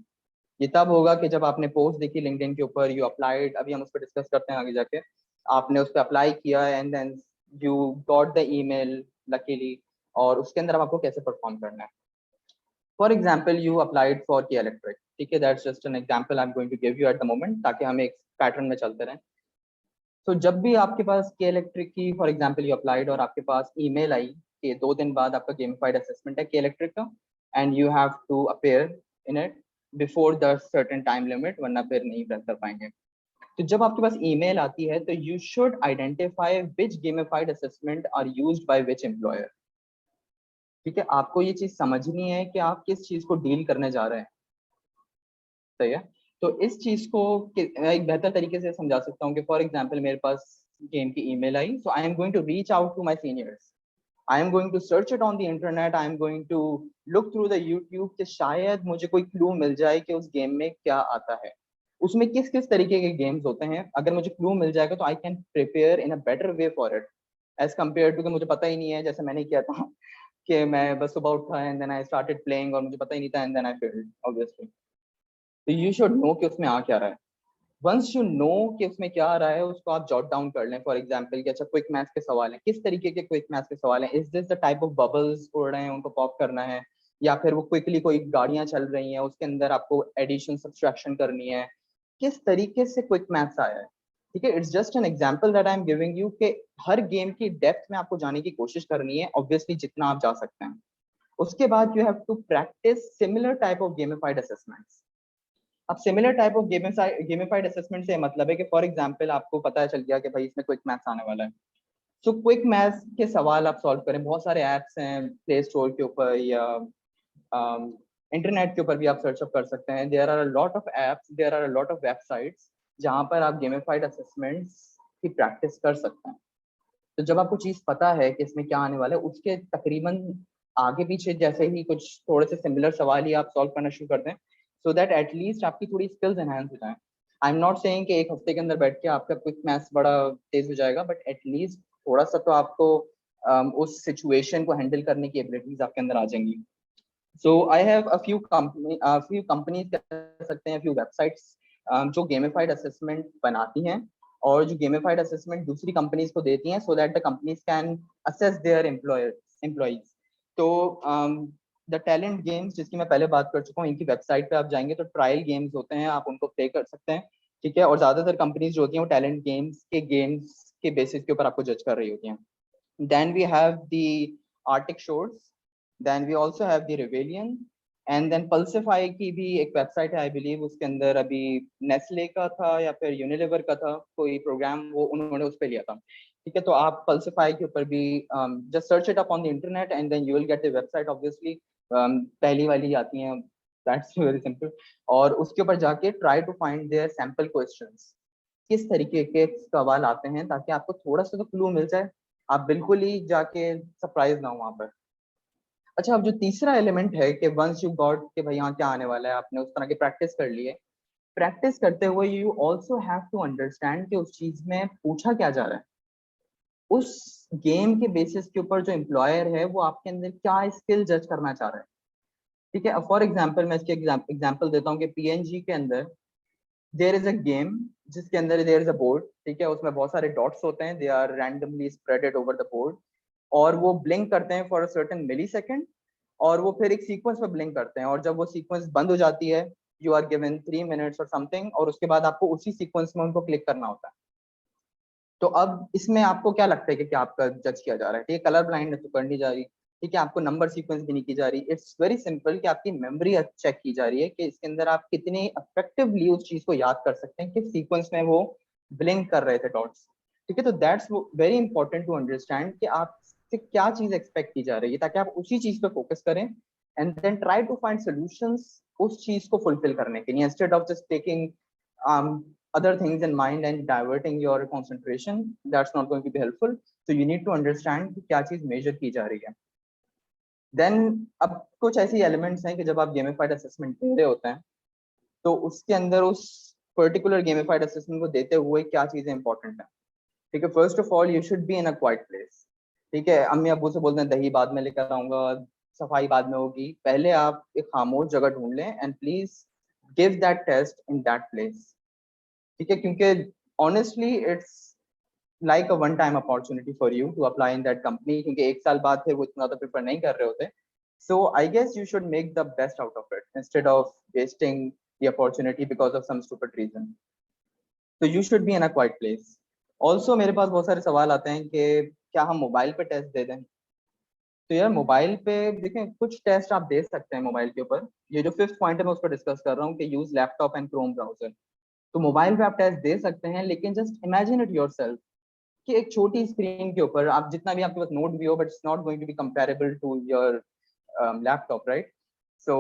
ये तब होगा कि जब आपने पोस्ट देखी लिंक्डइन के ऊपर, यू अप्लाइड, अभी हम उस पर डिस्कस करते हैं आगे जाके, आपने उस पर अप्लाई किया and then you got the email luckily, और उसके अंदर अब आपको कैसे परफॉर्म करना है। For example you applied for K electric, ठीक है, that's just an example I am going to give you at the moment, ताकि हम एक पैटर्न में चलते रहें। तो जब भी आपके पास के इलेक्ट्रिक की, फॉर एग्जाम्पल यू अप्लाइड और आपके पास ईमेल आई कि 2 दिन बाद आपका गेमिफाइड असेसमेंट है के इलेक्ट्रिक का, and you have to appear in it before the certain time limit, वरना फिर नहीं कर पाएंगे। तो जब आपके पास ईमेल आती है, तो you should identify which gamified assessment are used by which employer, ठीक है। आपको ये चीज समझनी है कि आप किस चीज को डील करने जा रहे हैं, सही है। तो इस चीज को मैं एक बेहतर तरीके से समझा सकता हूँ कि फॉर एग्जाम्पल मेरे पास गेम की ईमेल आई, so I am going to reach out to my seniors, I am going to search it on the internet, I am going to look through the YouTube कि शायद मुझे कोई क्लू मिल जाए कि उस गेम में क्या आता है, उसमें किस किस तरीके के गेम्स होते हैं। अगर मुझे क्लू मिल जाएगा तो I can prepare in a better way for it, as compare to कि मुझे पता ही नहीं है, जैसे मैंने किया था कि मैं बस सुबह उठा and then I started playing और मुझे पता ही नहीं था and then I failed obviously. तो यू शुड नो कि उसमें आ क्या रहा है। वंस यू नो कि उसमें क्या आ रहा है, उसको आप जॉट डाउन कर लें। फॉर एग्जाम्पल कि अच्छा क्विक मैथ्स के सवाल हैं, किस तरीके के क्विक मैथ्स के सवाल हैं, is this the type of bubbles उड़ रहे हैं उनको पॉप करना है, या फिर वो क्विकली कोई गाड़ियां चल रही हैं उसके अंदर आपको एडिशन सब्सट्रैक्शन करनी है, किस तरीके से क्विक मैथ्स आया है। ठीक है, it's just an example that I am giving you कि हर गेम की डेप्थ में आपको जाने की कोशिश करनी है, ऑब्वियसली जितना आप जा सकते हैं। उसके बाद you have to practise similar type of gamified assessments. अब similar type of gamified assessment से मतलब है कि फॉर एग्जांपल आपको पता चल गया कि भाई इसमें क्विक मैथ्स आने वाला है, सो क्विक मैथ्स के सवाल आप सॉल्व करें। बहुत सारे ऐप्स हैं प्ले स्टोर के ऊपर या इंटरनेट के ऊपर भी आप सर्च अप कर सकते हैं। There are a lot of apps, there are a lot of websites जहाँ पर आप गेमिफाइड असेसमेंट्स की प्रैक्टिस कर सकते हैं। तो जब आपको चीज पता है कि इसमें क्या आने वाला है, उसके तकरीबन आगे पीछे जैसे ही कुछ थोड़े से सिमिलर सवाल ही आप सॉल्व करना शुरू कर दें, सो दैट एटलीस्ट आपकी थोड़ी स्किल्स एनहांस हो जाए। आई एम नॉट सेइंग कि एक हफ्ते के अंदर बैठ के आपका क्विक मैथ्स बड़ा तेज हो जाएगा, बट एटलीस्ट थोड़ा सा तो आपको उस सिचुएशन को हैंडल करने की एबिलिटीज आपके अंदर आ जाएंगी। So I have a few companies कह सकते हैं, फ्यू वेबसाइट्स जो गेमिफाइड असेसमेंट बनाती हैं और जो गेमिफाइड असेसमेंट दूसरी कंपनीज को देती हैं, so that the companies can assess their employees. तो द टैलेंट गेम्स जिसकी मैं पहले बात कर चुका हूँ, इनकी वेबसाइट पे आप जाएंगे तो ट्रायल गेम्स होते हैं, आप उनको प्ले कर सकते हैं। ठीक है, और ज्यादातर कंपनीज जो होती हैं वो टैलेंट गेम्स के बेसिस के ऊपर आपको जज कर रही होती हैं। Then we have the Arctic Shores, then we also have the Revelian, and then Pulsifi की भी एक वेबसाइट है, आई बिलीव उसके अंदर अभी नेस्ले का था या फिर यूनिलीवर का था कोई प्रोग्राम, वो उन्होंने उस पर लिया था। ठीक है, तो आप पल्सिफाई के ऊपर भी just search it up on the internet and then you will get the website. Obviously पहली वाली आती हैं, दैट्स वेरी सिंपल। और उसके ऊपर जाके try to find their sample questions, किस तरीके के सवाल आते हैं, ताकि आपको थोड़ा सा तो क्लू मिल जाए, आप बिल्कुल ही जाके सरप्राइज ना हो वहां पर। अच्छा, अब जो तीसरा एलिमेंट है कि वंस यू गॉट कि भाई यहाँ क्या आने वाला है, आपने उस तरह की प्रैक्टिस कर ली है, प्रैक्टिस करते हुए you also have to understand कि उस चीज में पूछा क्या जा रहा है। उस गेम के बेसिस के ऊपर जो एम्प्लॉयर है वो आपके अंदर क्या स्किल जज करना चाह रहा है। ठीक है, फॉर एग्जाम्पल मैं इसके एग्जाम्पल देता हूँ कि पीएनजी के अंदर देयर इज अ गेम जिसके अंदर देयर इज अ बोर्ड। ठीक है, उसमें बहुत सारे डॉट्स होते हैं, they are randomly spreaded over the board, और वो ब्लिंक करते हैं for a certain millisecond, और वो फिर एक सीक्वेंस में ब्लिंक करते हैं, और जब वो सीक्वेंस बंद हो जाती है यू आर गिवन 3 मिनट्स और समथिंग, और उसके बाद आपको उसी सीक्वेंस में उनको क्लिक करना होता है। तो अब इसमें आपको क्या लगता है कि क्या आपका जज किया जा रहा है? ठीक है, कलर ब्लाइंड तो करनी जा रही, ठीक है, आपको नंबर सीक्वेंस भी नहीं की जा रही, इट्स वेरी सिंपल कि आपकी मेमोरी चेक की जा रही है कि इसके अंदर आप कितनी इफेक्टिवली उस चीज को याद कर सकते हैं, किस सीक्वेंस में वो ब्लिंक कर रहे थे डॉट्स। ठीक है, तो that's very important to understand कि आपसे क्या चीज एक्सपेक्ट की जा रही है, ताकि आप उसी चीज पे फोकस करें and then try to find solutions उस चीज को फुलफिल करने के लिए, instead of just taking other things in mind and diverting your concentration. That's not going to be helpful. So you need to understand कि क्या चीज मेजर की जा रही है। देन अब कुछ ऐसी एलिमेंट्स हैं कि जब आप गेमिफाइड असेसमेंट दे रहे होते हैं, तो उसके अंदर उस पर्टिकुलर गेमिफाइड असेसमेंट को देते हुए क्या चीजें इंपॉर्टेंट है। ठीक है, first of all you should be in a quiet place. ठीक है, अम्मी अब्बू से बोलते हैं दही बाद में लेकर आऊंगा, सफाई बाद में होगी, पहले आप एक खामोश जगह ढूंढ लें and please give that test in that place. ठीक है, क्योंकि honestly it's like a one time opportunity for you to apply in that company, क्योंकि एक साल बाद फिर वो इतना तो प्रिफर नहीं कर रहे होते। So I guess you should make the best out of it instead of wasting the opportunity because of some stupid reason. तो you should be in a quiet place. Also मेरे पास बहुत सारे सवाल आते हैं कि क्या हम मोबाइल पे टेस्ट दे दें। तो यार मोबाइल पे देखें, कुछ टेस्ट आप दे सकते हैं मोबाइल के ऊपर। ये जो फिफ्थ पॉइंट है मैं उसको डिस्कस कर रहा हूँ कि use laptop and Chrome browser. तो मोबाइल पे आप टेस्ट दे सकते हैं, लेकिन जस्ट इमेजिन इट योरसेल्फ कि एक छोटी स्क्रीन के ऊपर आप जितना भी आपके पास नोट भी हो, but it's not going to be comparable to your laptop, right? So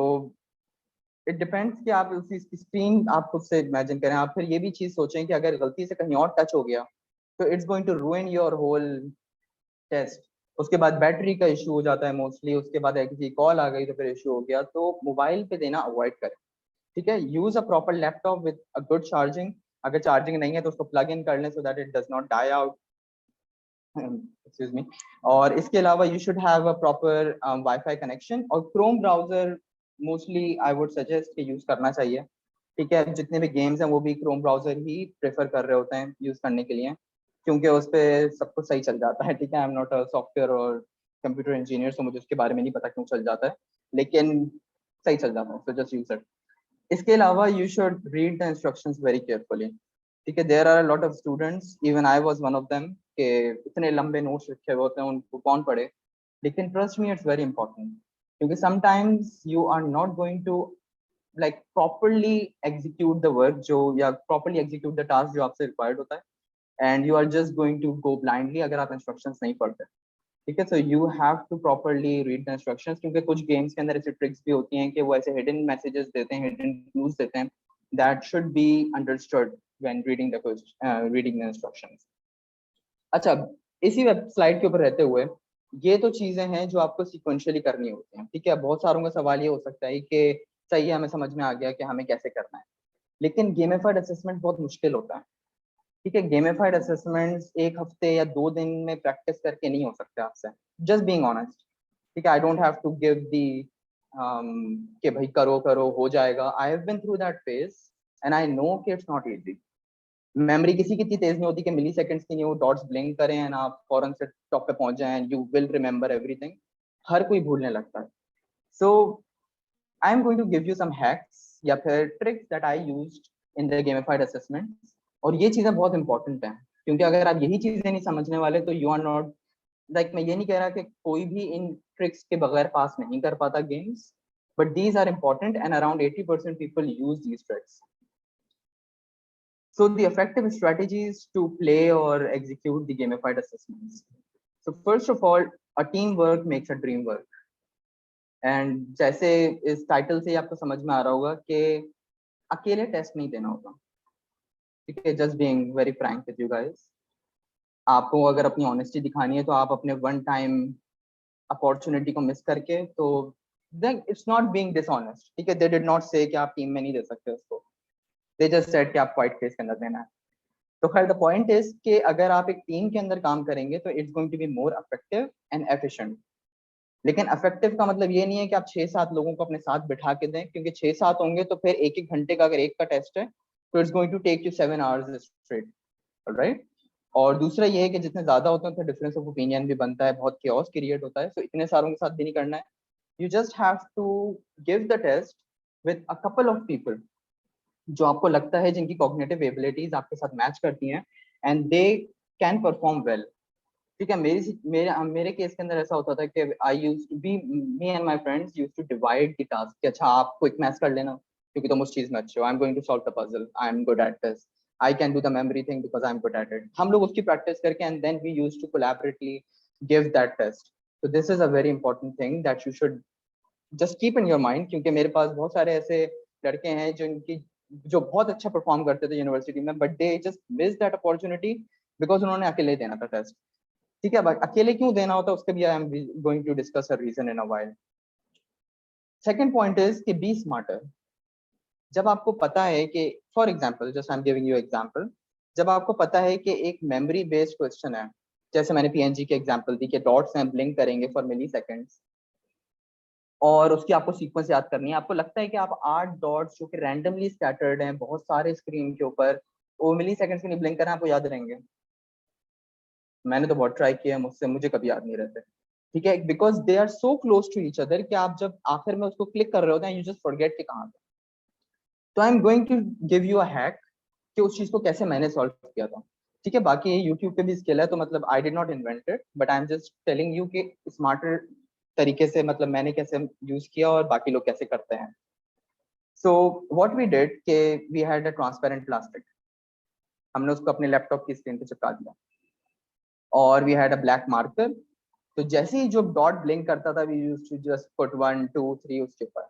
it depends कि आप उसी स्क्रीन आप खुद से इमेजिन करें। आप फिर ये भी चीज सोचें कि अगर गलती से कहीं और टच हो गया तो it's going to ruin your whole test. उसके बाद बैटरी का इशू हो जाता है मोस्टली, उसके बाद किसी कॉल आ गई तो फिर इशू हो गया। तो मोबाइल पे देना अवॉइड करें। ठीक है, use a proper laptop with a good charging. अगर चार्जिंग नहीं है तो उसको प्लग इन कर लें so that it does not die out, excuse me. और इसके अलावा you should have a proper WiFi connection, और Chrome browser mostly I would suggest कि यूज करना चाहिए। ठीक है, जितने भी गेम्स हैं वो भी क्रोम ब्राउजर ही प्रेफर कर रहे होते हैं यूज करने के लिए, क्योंकि उस पर सब कुछ सही चल जाता है। ठीक है, आई एम नॉट अ सॉफ्टवेयर और कंप्यूटर इंजीनियर, तो मुझे उसके बारे में नहीं पता क्यों चल जाता है, लेकिन सही चल जाता है, सो जस्ट यूज इट। इसके अलावा you should read the instructions very carefully. ठीक है, there are a lot of students, even I was one of them, के इतने लंबे नोट्स लिखे हुए होते हैं, उनको कौन पढ़े। लेकिन trust me, it's very important, क्योंकि sometimes you are not going to like properly execute the work जो या properly execute the task जो आपसे required होता है, and you are just going to go blindly अगर आप instructions नहीं पढ़ते। ठीक है, so you have to properly read the instructions, क्योंकि कुछ games के अंदर ऐसे tricks भी होती हैं कि वो ऐसे hidden messages देते हैं, hidden clues देते हैं, that should be understood when reading the instructions। अच्छा, इसी वेब स्लाइड के ऊपर रहते हुए, ये तो चीजें हैं जो आपको सिक्वेंशियली करनी होती हैं। ठीक है, बहुत सारों का सवाल ये हो सकता है कि सही है, हमें समझ में आ गया कि हमें कैसे करना है, लेकिन गेमिफाइड असेसमेंट बहुत मुश्किल होता है। ठीक है, गेमिफाइड असेसमेंट्स एक हफ्ते या 2 दिन में प्रैक्टिस करके नहीं हो सकते आपसे, जस्ट बीइंग ऑनेस्ट। ठीक है, I don't have to give the कि भाई करो करो हो जाएगा। I have been through that phase and I know कि इट्स नॉट इजी। मेमोरी किसी की इतनी तेज नहीं होती कि मिली सेकेंड्स की नहीं, वो डॉट्स ब्लिंक करें एंड आप फौरन से टॉप पे पहुंच जाएं, यू विल रिमेंबर एवरीथिंग। हर कोई भूलने लगता है। सो I am going to give you some hacks या फिर tricks that I used in the gamified assessments। और ये चीजें बहुत इंपॉर्टेंट हैं, क्योंकि अगर आप यही चीजें नहीं समझने वाले तो यू आर नॉट लाइक, मैं ये नहीं कह रहा कि कोई भी इन ट्रिक्स के बगैर पास नहीं कर पाता games, but these are important and around 80% people use these tricks. So the effective strategies to play or execute the gamified assessments. So first of all, a teamwork makes a dream work। And जैसे इस टाइटल से आपको समझ में आ रहा होगा कि अकेले टेस्ट नहीं देना होगा। ठीक है, just being very frank with you guys, आपको अगर अपनी ऑनेस्टी दिखानी है तो आप अपने वन टाइम अपॉर्चुनिटी को मिस करके, तो then it's not being dishonest. ठीक है, दे डिड नॉट से कि आप टीम में नहीं दे सकते उसको, दे जस्ट सेड कि आप वाइट फेस के अंदर देना है। तो खैर, द पॉइंट इज कि अगर आप एक टीम के अंदर काम करेंगे तो it's going to be more effective and efficient. लेकिन इफेक्टिव का मतलब ये नहीं है कि आप 6-7 लोगों को अपने साथ बिठा के दें, क्योंकि 6-7 होंगे तो फिर एक एक घंटे का अगर एक का टेस्ट है तो it's going to take you 7 hours straight, right. और दूसरा ये है कि जितने ज्यादा होते हैं तो डिफरेंस ऑफ ओपिनियन भी बनता है, बहुत chaos क्रिएट होता है, सो इतने सारों के साथ भी नहीं करना है। You just have to give the test with a couple of people जो आपको लगता है जिनकी कॉग्निटिव एबिलिटीज आपके साथ मैच करती हैं and they can perform well. ठीक है, मेरे केस के अंदर ऐसा होता था कि I used to be, me and my friends used to divide the task कि अच्छा आप क्विक मैथ्स कर लेना क्योंकि तुम उस चीज में अच्छे हो, I am going to solve the puzzle, I am good at this, I can do the memory thing because I am good at it. हम लोग उसकी प्रैक्टिस करके and then we used to collaboratively give that test. so this is a very important thing that you should just keep in your mind, क्योंकि मेरे पास बहुत सारे ऐसे लड़के हैं जो बहुत अच्छा परफॉर्म करते थे यूनिवर्सिटी में, but they just miss that opportunity because उन्होंने अकेले देना था टेस्ट। ठीक है, अकेले क्यों देना होता है उसके भी I am going to discuss a reason in a while. Second point is कि बी स्मार्टर। जब आपको पता है कि for example, just I am giving you example, जब आपको पता है कि एक मेमोरी बेस्ड क्वेश्चन है, जैसे मैंने पीएनजी की एग्जांपल दी कि डॉट्स हैं ब्लिंक करेंगे फॉर मिली सेकेंड्स और उसकी आपको सीक्वेंस याद करनी है, आपको लगता है कि आप 8 डॉट्स जो कि रैंडमली स्कैटर्ड हैं बहुत सारे स्क्रीन के ऊपर, वो मिली सेकेंड्स के लिए ब्लिंक करना आपको याद रहेंगे? मैंने तो बहुत ट्राई किया, मुझे कभी याद नहीं रहते। ठीक है, because they are so close to each other कि आप जब आखिर में उसको क्लिक कर रहे होते हैं यू जस्ट फॉरगेट कि कहाँ पे। तो I am going to give you a hack कि उस चीज को कैसे मैंने सॉल्व किया था। ठीक है, बाकी ये यूट्यूब पे भी स्किल है, तो मतलब आई did not invent it, but I am just telling you कि स्मार्टर तरीके से मतलब मैंने कैसे यूज किया और बाकी लोग कैसे करते हैं। सो व्हाट वी डिड कि we had a transparent plastic, हमने उसको अपने लैपटॉप की स्क्रीन पे चिपका दिया और we had a black marker. तो जैसे ही जो डॉट ब्लिंक करता था we used to just put 1 2 3 उसके ऊपर,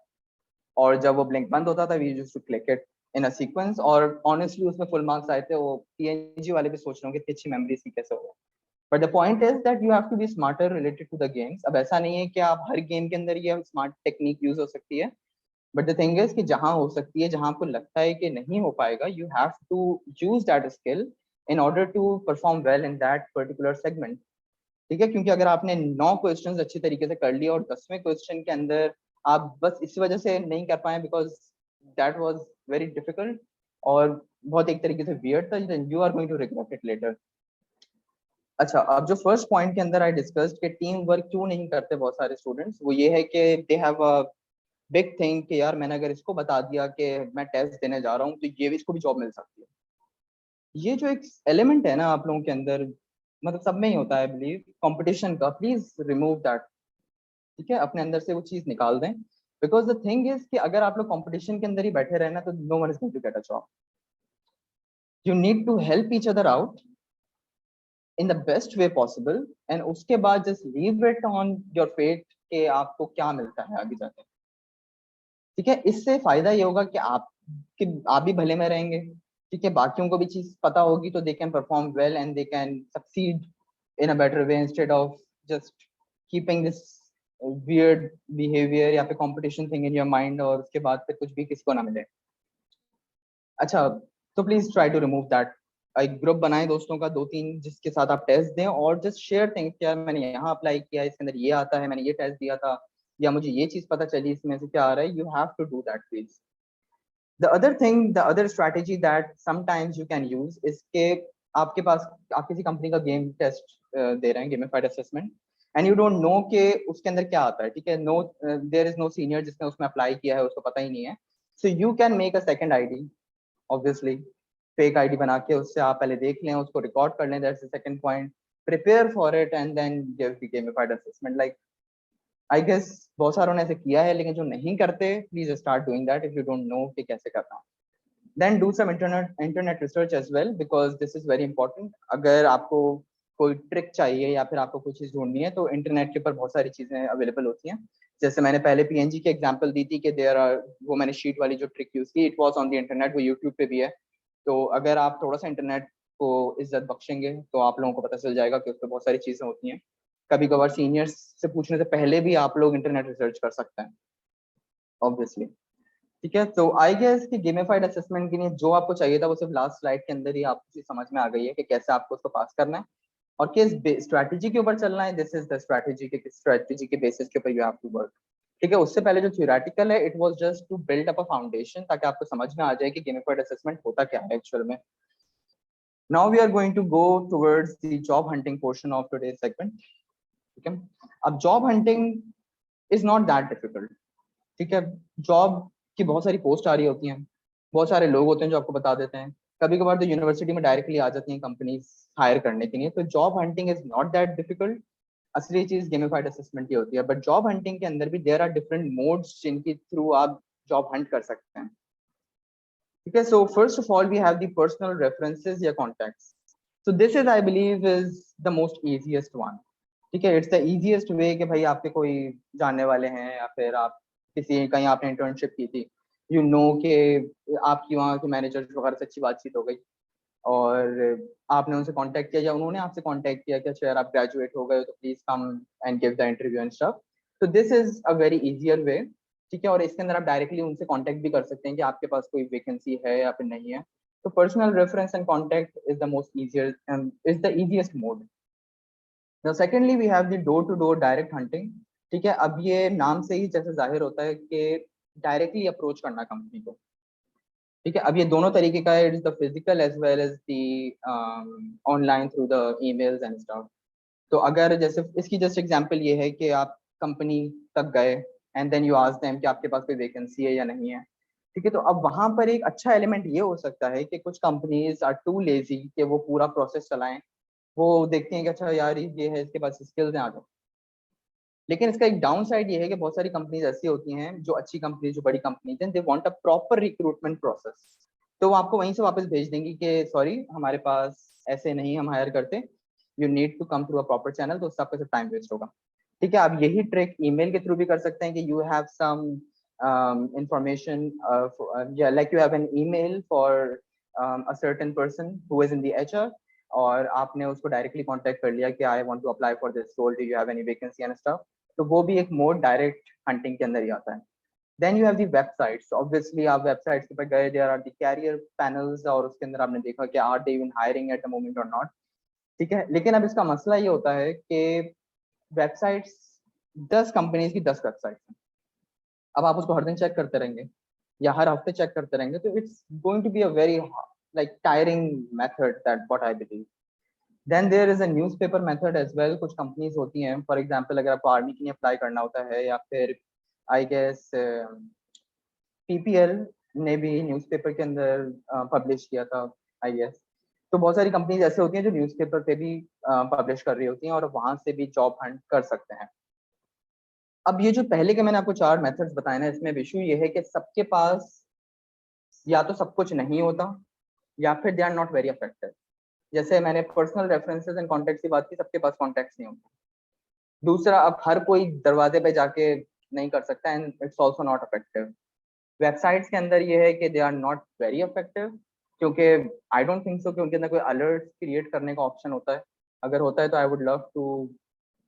और जब वो ब्लिंक बंद होता था we used to click it in a sequence. और ऑनेस्टली उसमें फुल मार्क्स आए थे, वो पीएनजी वाले भी सोच रहे होंगे कि अच्छी मेमोरी इसकी कैसे होगा। But the point is that you have to be smarter related to the games. अब ऐसा नहीं है कि आप हर गेम के अंदर ये स्मार्ट टेक्निक यूज हो सकती है, बट द थिंग इज कि जहां हो सकती है, जहां आपको लगता है कि नहीं हो पाएगा, you have to use that skill in order to perform well in that particular segment. ठीक है, क्योंकि अगर आपने 9 क्वेश्चंस अच्छी तरीके से कर लिए और 10वें क्वेश्चन के अंदर आप बस इस वजह से नहीं कर पाए because that was very difficult और बहुत एक तरीके से weird था, then you are going to regret it later. अच्छा, अब जो फर्स्ट पॉइंट के अंदर आई डिस्कस्ड कि टीम वर्क क्यों नहीं करते बहुत सारे स्टूडेंट्स, वो ये है कि दे हैव अ बिग थिंग कि यार मैंने अगर इसको बता दिया कि मैं टेस्ट देने जा रहा हूँ तो ये भी इसको भी जॉब मिल सकती है। ये जो एक एलिमेंट है ना आप लोगों के अंदर, मतलब सब में ही होता है बिलीव, कंपटीशन का, प्लीज रिमूव दैट। ठीक है, अपने अंदर से वो चीज निकाल दें, बिकॉज द थिंग इज कि अगर आप लोग कंपटीशन के अंदर ही बैठे रहे ना तो no one is going to get a job. You need to help each other out in the best way possible and उसके बाद just leave it on your fate कि आपको क्या मिलता है आगे जाके। ठीक है, इससे फायदा ये होगा कि आप भी भले में रहेंगे। ठीक है, बाकियों को भी चीज पता होगी तो they can perform well and they can succeed in a better way instead of just keeping this weird behaviour या फिर competition thing in your mind और उसके बाद फिर कुछ भी किसी को ना मिले। अच्छा, तो please try to remove that. एक ग्रुप बनाए दोस्तों का 2-3 जिसके साथ आप टेस्ट दें और जस्ट शेयर थिंग्स, यार मैंने यहाँ अप्लाई किया, इसके अंदर ये आता है, मैंने ये टेस्ट दिया था, या मुझे ये चीज पता चली इसमें से क्या आ रहा है। You have to do that please. The other thing, the other strategy that sometimes you can use is कि आपके पास आप किसी कंपनी का गेम टेस्ट दे रहे हैं, gamified assessment, and you don't know कि उसके अंदर क्या आता है। ठीक है, no there is no senior जिसने उसमें अप्लाई किया है, उसको पता ही नहीं है। So you can make a second ID, obviously fake ID बना के उससे आप पहले देख लें, उसको रिकॉर्ड कर लें, that's the second point. Prepare for it and then give the gamified assessment. Like I guess बहुत सारों ने ऐसे किया है, लेकिन जो नहीं करते please start doing that if you don't know कि कैसे करना है। Then do some internet research as well because this is very important. अगर आपको कोई ट्रिक चाहिए या फिर आपको कोई चीज ढूंढनी है तो इंटरनेट के ऊपर बहुत सारी चीजें अवेलेबल होती हैं। जैसे मैंने पहले पीएनजी की एग्जांपल दी थी कि देयर आर, वो मैंने शीट वाली जो ट्रिक यूज की, it was on the internet, वो यूट्यूब पे भी है। तो अगर आप थोड़ा सा इंटरनेट को इज्जत बख्शेंगे तो आप लोगों को पता चल जाएगा कि उस पर बहुत सारी चीजें होती हैं। कभी कभार सीनियर्स से पूछने से पहले भी आप लोग इंटरनेट रिसर्च कर सकते हैं, ऑब्वियसली। ठीक है, तो आई गेस कि गेमिफाइड असेसमेंट के लिए जो आपको चाहिए था वो सिर्फ लास्ट स्लाइड के अंदर ही आपको समझ में आ गई है कि कैसे आपको उसको पास करना है और किस स्ट्रैटेजी के ऊपर चलना है। दिस इज द स्ट्रैटेजी के बेसिस के ऊपर यू हैव टू वर्क। ठीक है, उससे पहले जो थ्योरेटिकल है, it was just to build up a foundation ताकि आपको समझ में आ जाए कि गेमिफाइड असेसमेंट होता क्या है एक्चुअल में। Now we are going to go towards the job hunting portion of today's segment. ठीक है, अब job hunting is not that difficult. ठीक है, जॉब की बहुत सारी पोस्ट आ रही होती हैं, बहुत सारे लोग होते हैं जो आपको बता देते हैं, कभी कभार तो यूनिवर्सिटी में डायरेक्टली आ जाती हैं कंपनीज हायर करने के लिए। तो job hunting is not that difficult. असली चीज गेमिफाइड असेसमेंट की होती है, बट जॉब हंटिंग के अंदर भी देयर आर डिफरेंट मोड्स जिनके थ्रू आप जॉब हंट कर सकते हैं। ठीक है, so first of all we have the personal references या contacts. So this is I believe is the most easiest one. ठीक है, इट्स द इजीएस्ट वे कि भाई आपके कोई जानने वाले हैं या फिर आप किसी कहीं आपने इंटर्नशिप की थी, यू नो कि आपकी वहाँ के मैनेजर वगैरह से अच्छी बातचीत हो गई और आपने उनसे कांटेक्ट किया या उन्होंने आपसे कांटेक्ट किया कि अच्छा यार आप ग्रेजुएट हो गए हो तो please come and give the interview and stuff. तो this is a very easier way. ठीक है, और इसके अंदर आप डायरेक्टली उनसे कांटेक्ट भी कर सकते हैं कि आपके पास कोई वैकेंसी है या फिर नहीं है। तो personal reference and contact is the most easier is the easiest mode. Now secondly we have the door to door direct hunting। ठीक है, अब ये नाम से ही जैसे जाहिर होता है कि डायरेक्टली अप्रोच करना कंपनी को। ठीक है, अब ये दोनों तरीके का है, it is the physical as well as the online through the emails and stuff. तो अगर जैसे इसकी जस्ट एग्जांपल ये है कि आप कंपनी तक गए and then you ask them कि आपके पास कोई वैकेंसी है या नहीं है। ठीक है, तो अब वहां पर एक अच्छा एलिमेंट ये हो सकता है कि कुछ कंपनीज आर टू लेजी कि वो पूरा प्रोसेस चलाएं। वो देखते हैं कि अच्छा यार ये है, इसके पास स्किल्स हैं, आ जाओ। लेकिन इसका एक डाउन साइड ये है कि बहुत सारी कंपनीज ऐसी होती हैं, जो अच्छी कंपनीज, जो बड़ी कंपनीज हैं, they want a proper recruitment process. तो वो आपको वहीं से वापस भेज देंगी कि सॉरी हमारे पास ऐसे नहीं हम हायर करते, you need to come through a proper channel. तो उससे आपका सिर्फ टाइम वेस्ट होगा। ठीक है, आप यही ट्रिक ईमेल के थ्रू भी कर सकते हैं कि you have some information, like you have an email for a certain person who is in the HR और आपने उसको डायरेक्टली कांटेक्ट कर लिया कि I want to apply for this role, do you have any vacancy and stuff. तो वो भी एक मोड डायरेक्ट हंटिंग के अंदर ही आता है। Then you have the websites. Obviously आप वेबसाइट्स पे गए, there are the career panels और उसके अंदर आपने देखा कि are they even hiring at the moment और नॉट। ठीक है, लेकिन अब इसका मसला ये होता है कि वेबसाइट्स 10 कंपनीज की 10 वेबसाइट्स हैं। अब आप उसको हर दिन चेक करते रहेंगे या हर हफ्ते चेक करते रहेंगे, तो it's going to be a very like tiring method, that what I believe. Then there is a newspaper method as well. कुछ कंपनीज होती हैं, फॉर एग्जांपल अगर आपको आर्मी के लिए अप्लाई करना होता है, या फिर आई गेस पीपीएल ने भी न्यूज़पेपर के अंदर पब्लिश किया था, आई गेस. तो बहुत सारी कंपनीज ऐसे होती हैं जो न्यूज़पेपर पे भी पब्लिश कर रही होती हैं, और वहां से भी जॉब हंट कर सकते हैं. अब ये जो पहले के मैंने आपको 4 मेथड्स बताए ना, इसमें इशू ये है कि सबके पास या तो सब कुछ नहीं होता, या फिर they are not very effective. जैसे मैंने पर्सनल रेफरेंसेस एंड कॉन्टेक्ट की बात की, सबके पास कॉन्टेक्ट्स नहीं होते. दूसरा, अब हर कोई दरवाजे पे जाके नहीं कर सकता, and it's also not effective. Websites के अंदर ये है कि they are not very effective, क्योंकि आई डोंट थिंक सो कि उनके अंदर कोई अलर्ट क्रिएट करने का ऑप्शन होता है. अगर होता है तो I would love to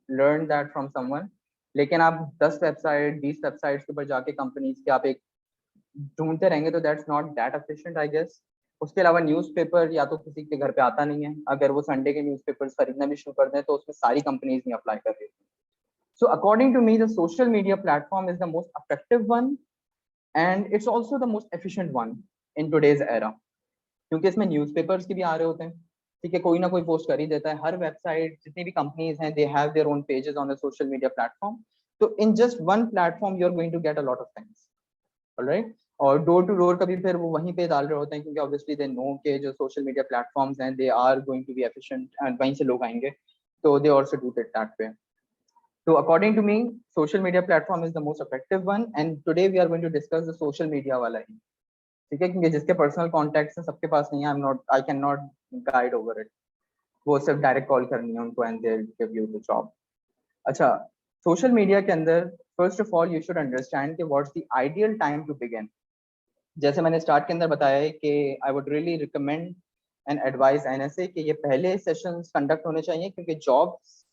learn that from someone. लेकिन आप 10 वेबसाइट 20 वेबसाइट्स के ऊपर जाके कंपनीज के आप एक ढूंढते रहेंगे, तो that's not that efficient, I guess. उसके अलावा न्यूज़पेपर या तो किसी के घर पे आता नहीं है. अगर वो संडे के न्यूज़पेपर्स खरीदना भी शुरू कर दें, तो उसमें सारी कंपनीज नहीं अप्लाई कर रही. So according to me, the social media platform is the most effective one, and it's also the most efficient one in today's era. क्योंकि इसमें न्यूज़पेपर्स के भी आ रहे होते हैं, ठीक है, कोई ना कोई पोस्ट कर ही देता है. हर वेबसाइट, जितनी भी कंपनीज हैं, they have their own pages on the social media platform. तो in just one platform you are going to get a lot of things, alright. और डोर टू डोर कभी फिर वो वहीं पे डाल रहे होते हैं, क्योंकि ऑब्वियसली दे नो के जो सोशल मीडिया प्लेटफॉर्म्स हैं, they are going to be efficient, and वहीं से लोग आएंगे, तो they also do it that way. So according to me, social media platform is the most effective one, and today we are going to discuss the social media वाला ही, ठीक है, क्योंकि जिसके पर्सनल कॉन्टैक्ट्स हैं सबके पास नहीं है. I can not guide over it. वो सिर्फ डायरेक्ट कॉल करनी है उनको, and they will give you the job. अच्छा, सोशल मीडिया के अंदर first of all you should understand कि what's the ideal time to begin. जैसे मैंने स्टार्ट के अंदर बताया है कि I would really recommend and advise NSA कि ये पहले सेशंस कंडक्ट होने चाहिए, क्योंकि जॉब्स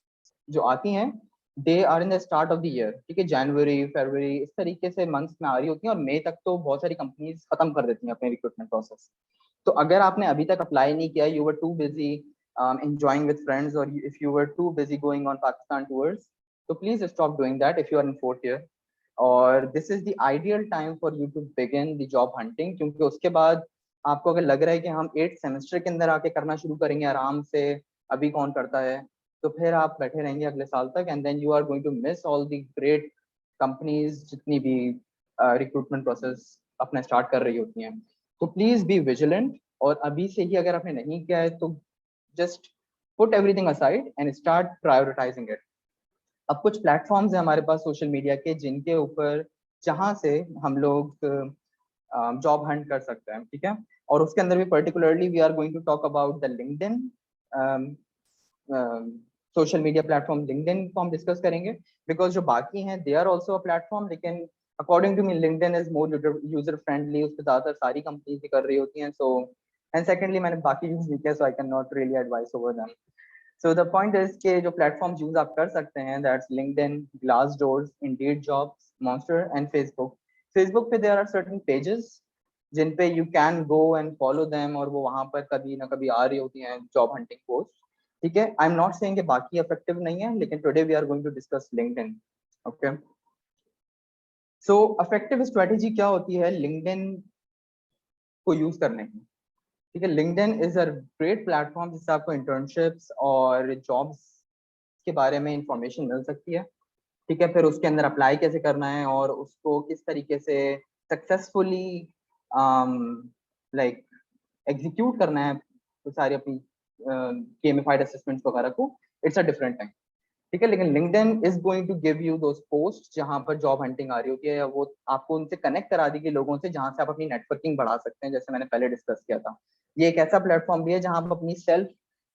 जो आती हैं they are in the start of the year, ठीक है, जनवरी फरवरी इस तरीके से मंथ्स में आ रही होती हैं, और मई तक तो बहुत सारी कंपनीज खत्म कर देती हैं अपने रिक्रूटमेंट प्रोसेस. तो अगर आपने अभी तक अप्लाई नहीं किया, you were too busy enjoying with friends, or if you were too busy going on Pakistan tours, so please stop doing that if you are in 4th year. और this is the ideal time for you to begin the job hunting, क्योंकि उसके बाद आपको अगर लग रहा है कि हम 8th सेमेस्टर के अंदर आके करना शुरू करेंगे आराम से, अभी कौन करता है, तो फिर आप बैठे रहेंगे अगले साल तक, and then you are going to miss all the great companies जितनी भी रिक्रूटमेंट प्रोसेस अपना स्टार्ट कर रही होती हैं. तो प्लीज बी विजिलेंट, और अभी से ही अगर आपने नहीं किया है तो just put everything aside and start prioritising it. अब कुछ प्लेटफॉर्म्स हैं हमारे पास सोशल मीडिया के, जिनके ऊपर जहां से हम लोग जॉब हंट कर सकते हैं, ठीक है. और उसके अंदर भी particularly we are going to talk about the LinkedIn social media platform. LinkedIn को हम डिस्कस करेंगे, बिकॉज जो बाकी हैं they are also a platform, लेकिन according to me LinkedIn is more user friendly. उस पर ज्यादातर सारी कंपनीज कर रही होती हैं. सो एंड सेकेंडली मैंने बाकी यूज नहीं किया, so I can not really advise over them. So the point is के जो प्लेटफॉर्म यूज आप कर सकते हैं, that's LinkedIn, Glassdoor, Indeed jobs, Monster and Facebook. Facebook पे देयर आर सर्टेन पेजेस जिन पे you can go and follow them, और वो वहां पर कभी ना कभी आ रही होती हैं जॉब हंटिंग पोस्ट, ठीक है. आई एम नॉट सेइंग कि बाकी इफेक्टिव नहीं है, लेकिन today we are going to discuss LinkedIn. Okay, so effective strategy क्या होती है लिंक्डइन को यूज करने की, ठीक है. LinkedIn is a great platform जिससे आपको इंटर्नशिप्स और जॉब्स के बारे में इंफॉर्मेशन मिल सकती है, ठीक है. फिर उसके अंदर अप्लाई कैसे करना है, और उसको किस तरीके से सक्सेसफुली लाइक एग्जीक्यूट करना है, तो सारी अपनी गेमिफाइड असेसमेंट्स वगैरह को, इट्स अ डिफरेंट टाइम, ठीक है. लेकिन LinkedIn is going to give you those post जहां पर जॉब हंटिंग आ रही होती है, या वो आपको उनसे कनेक्ट करा देगी लोगों से, जहां से आप अपनी नेटवर्किंग बढ़ा सकते हैं, जैसे मैंने पहले डिस्कस किया था. ये एक ऐसा प्लेटफॉर्म भी है जहां आप अपनी सेल्फ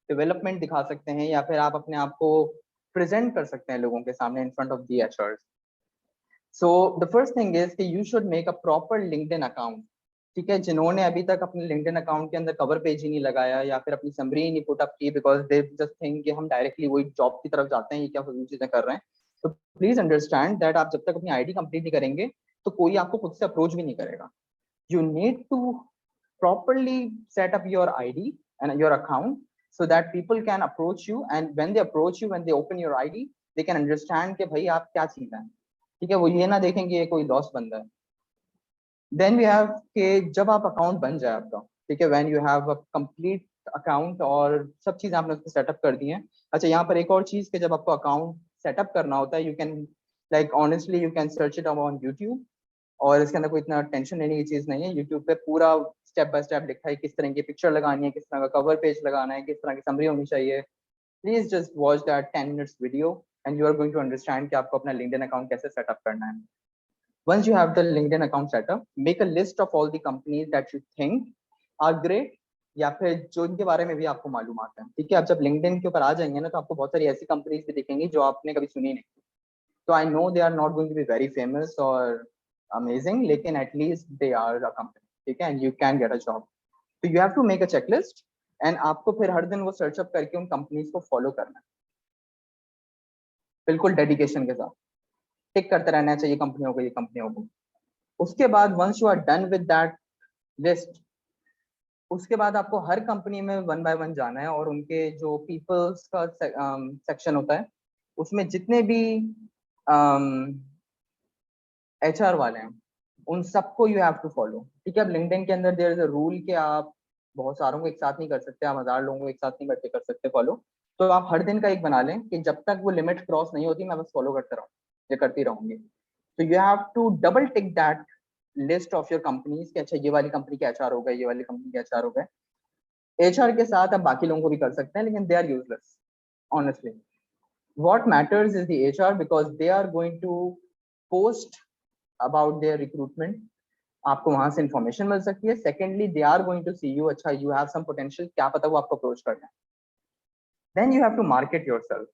डेवलपमेंट दिखा सकते हैं, या फिर आप अपने आप को प्रेजेंट कर सकते हैं लोगों के सामने in front of the HRs. So the first thing is कि you should make a proper LinkedIn account, ठीक है. जिन्होंने अभी तक अपने लिंक्डइन अकाउंट के अंदर कवर पेज ही नहीं लगाया, या फिर अपनी समरी ही नहीं पुट अप की, बिकॉज दे जस्ट थिंक कि हम डायरेक्टली वही जॉब की तरफ जाते हैं, ये क्या फजूल चीजें कर रहे हैं. तो प्लीज अंडरस्टैंड दैट आप जब तक अपनी आईडी कंप्लीट नहीं करेंगे, तो कोई आपको खुद से अप्रोच भी नहीं करेगा. You need to properly set up your ID and your account so that people can approach you, and when they approach you, when they open your ID, they can understand कि भाई आप क्या चीज है, ठीक है. वो ये ना देखेंगे ये कोई लॉस बंदा है. देन वी हैव कि जब आप अकाउंट बन जाए आपका, ठीक है, when you have a complete account और सब चीजें आपने उसको सेटअप कर दी हैं। अच्छा, यहाँ पर एक और चीज कि जब आपको अकाउंट सेटअप करना होता है, you can like honestly you can search it on YouTube, और इसके अंदर कोई इतना टेंशन लेने की चीज नहीं है। यूट्यूब पे पूरा स्टेप बाय स्टेप लिखा है किस तरह की पिक्चर लगानी है, किस तरह का कवर पेज लगाना है, किस तरह की समरी होनी चाहिए। Please just watch that 10 minutes video and you are going to understand कि आपको अपना लिंक्डइन अकाउंट कैसे सेटअप करना है। Once you have the LinkedIn account set up, make a list of all the companies that you think are great, या फिर जो इनके बारे में भी आपको मालूम आता है, ठीक है। अब जब LinkedIn के ऊपर आ जाएंगे ना, तो आपको बहुत सारी ऐसी कंपनीज भी दिखेंगी जो आपने कभी सुनी नहीं। तो I know they are not going to be very famous और अमेजिंग, लेकिन at least they are a company, ठीक है, and you can get a job. तो you have to make a checklist and आपको फिर हर दिन वो सर्च अप करके उन कंपनीज को फॉलो करना है, बिल्कुल डेडिकेशन के साथ टिक करते रहना चाहिए कंपनियों को, ये कंपनियों को। उसके बाद once you are done with that list, उसके बाद आपको हर कंपनी में वन बाय वन जाना है और उनके जो पीपल्स का सेक्शन होता है, उसमें जितने भी HR वाले हैं उन सबको यू हैव टू फॉलो, ठीक है। अब लिंक्डइन के अंदर देयर इज अ रूल कि आप बहुत सारों को एक साथ नहीं कर सकते, आप 1000 लोगों को एक साथ नहीं करके कर सकते फॉलो। तो आप हर दिन का एक बना लें कि जब तक वो लिमिट क्रॉस नहीं होती मैं बस फॉलो करते रहूँ या करती रहूंगी। तो you have to double tick that list of your companies कि अच्छा ये वाली कंपनी के HR हो गए, ये वाली कंपनी के HR हो गए। HR के साथ आप बाकी लोगों को भी कर सकते हैं, लेकिन they are useless honestly. What matters is the HR because they are going to post about their recruitment, आपको वहां से इंफॉर्मेशन मिल सकती है। Secondly they are going to see you, अच्छा यू हैव सम पोटेंशियल, क्या पता वो आपको अप्रोच कर लें। Then you have to market yourself.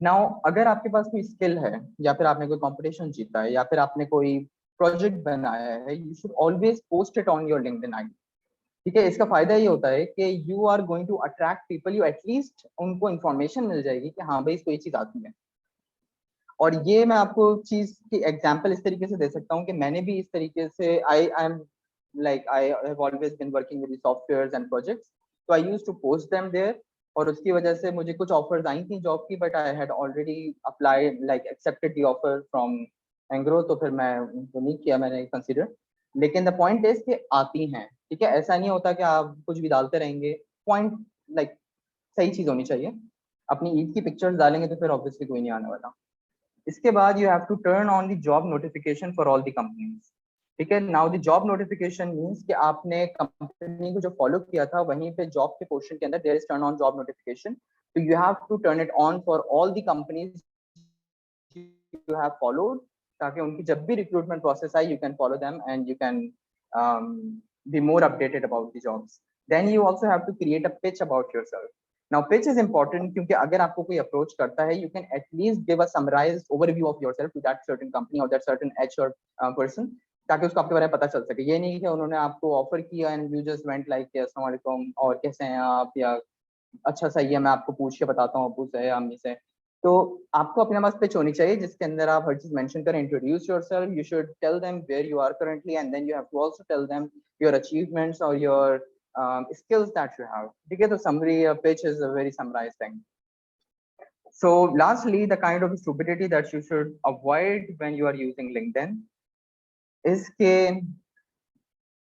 Now अगर आपके पास कोई स्किल है, या फिर आपने कोई कंपटीशन जीता है, या फिर आपने कोई प्रोजेक्ट बनाया है, you should always post it on your LinkedIn ID, ठीक है। इसका फायदा ये होता है कि you are going to attract people, you at least उनको इन्फॉर्मेशन मिल जाएगी कि हाँ भाई इसको ये चीज आती है। और ये मैं आपको चीज की एग्जांपल इस तरीके से दे सकता हूँ कि मैंने भी इस तरीके से I am like I have always been working with softwares and projects, तो I used to post them there, और उसकी वजह से मुझे कुछ ऑफर्स आई थी जॉब की, but I had already applied like accepted the offer from Engro, तो फिर मैं उनको नहीं किया, मैंने कंसीडर। लेकिन द पॉइंट इज कि आती हैं, ठीक है। ऐसा नहीं होता कि आप कुछ भी डालते रहेंगे, पॉइंट लाइक सही चीज होनी चाहिए। अपनी ईद की पिक्चर्स डालेंगे तो फिर ऑब्वियसली कोई नहीं आने वाला। इसके बाद you have to turn on the job notification for all the companies, ठीक है। Now the job notification means कि आपने कंपनी को जो फॉलो किया था वहीं पे जॉब के पोर्शन के अंदर there is turn on job notification, तो you have to turn it on for all the companies you have followed, ताकि उनकी जब भी रिक्रूटमेंट प्रोसेस आए you can follow them and you can be more updated about the jobs. Then you also have to create a pitch about yourself. Now pitch is important क्योंकि अगर आपको कोई अप्रोच करता है, you can at least give a summarized overview of yourself to that certain company or that certain HR person, ताकि उसको आपके बारे में पता चल सके। ये नहीं कि उन्होंने आपको ऑफर किया and you just went like अस्सलाम वालेकुम और कैसे हैं आप, या अच्छा सही है मैं आपको पूछ के बताता हूँ अबू से अम्मी से। तो आपको अपने पास पिच होनी चाहिए जिसके अंदर आप हर चीज मेंशन करें। Introduce yourself, you should tell them where you are currently and then you have to also tell them your achievements और your skills that you have, ठीक है। तो summary pitch is a very summarized thing. So lastly, the kind of stupidity that you should avoid when you are using LinkedIn is के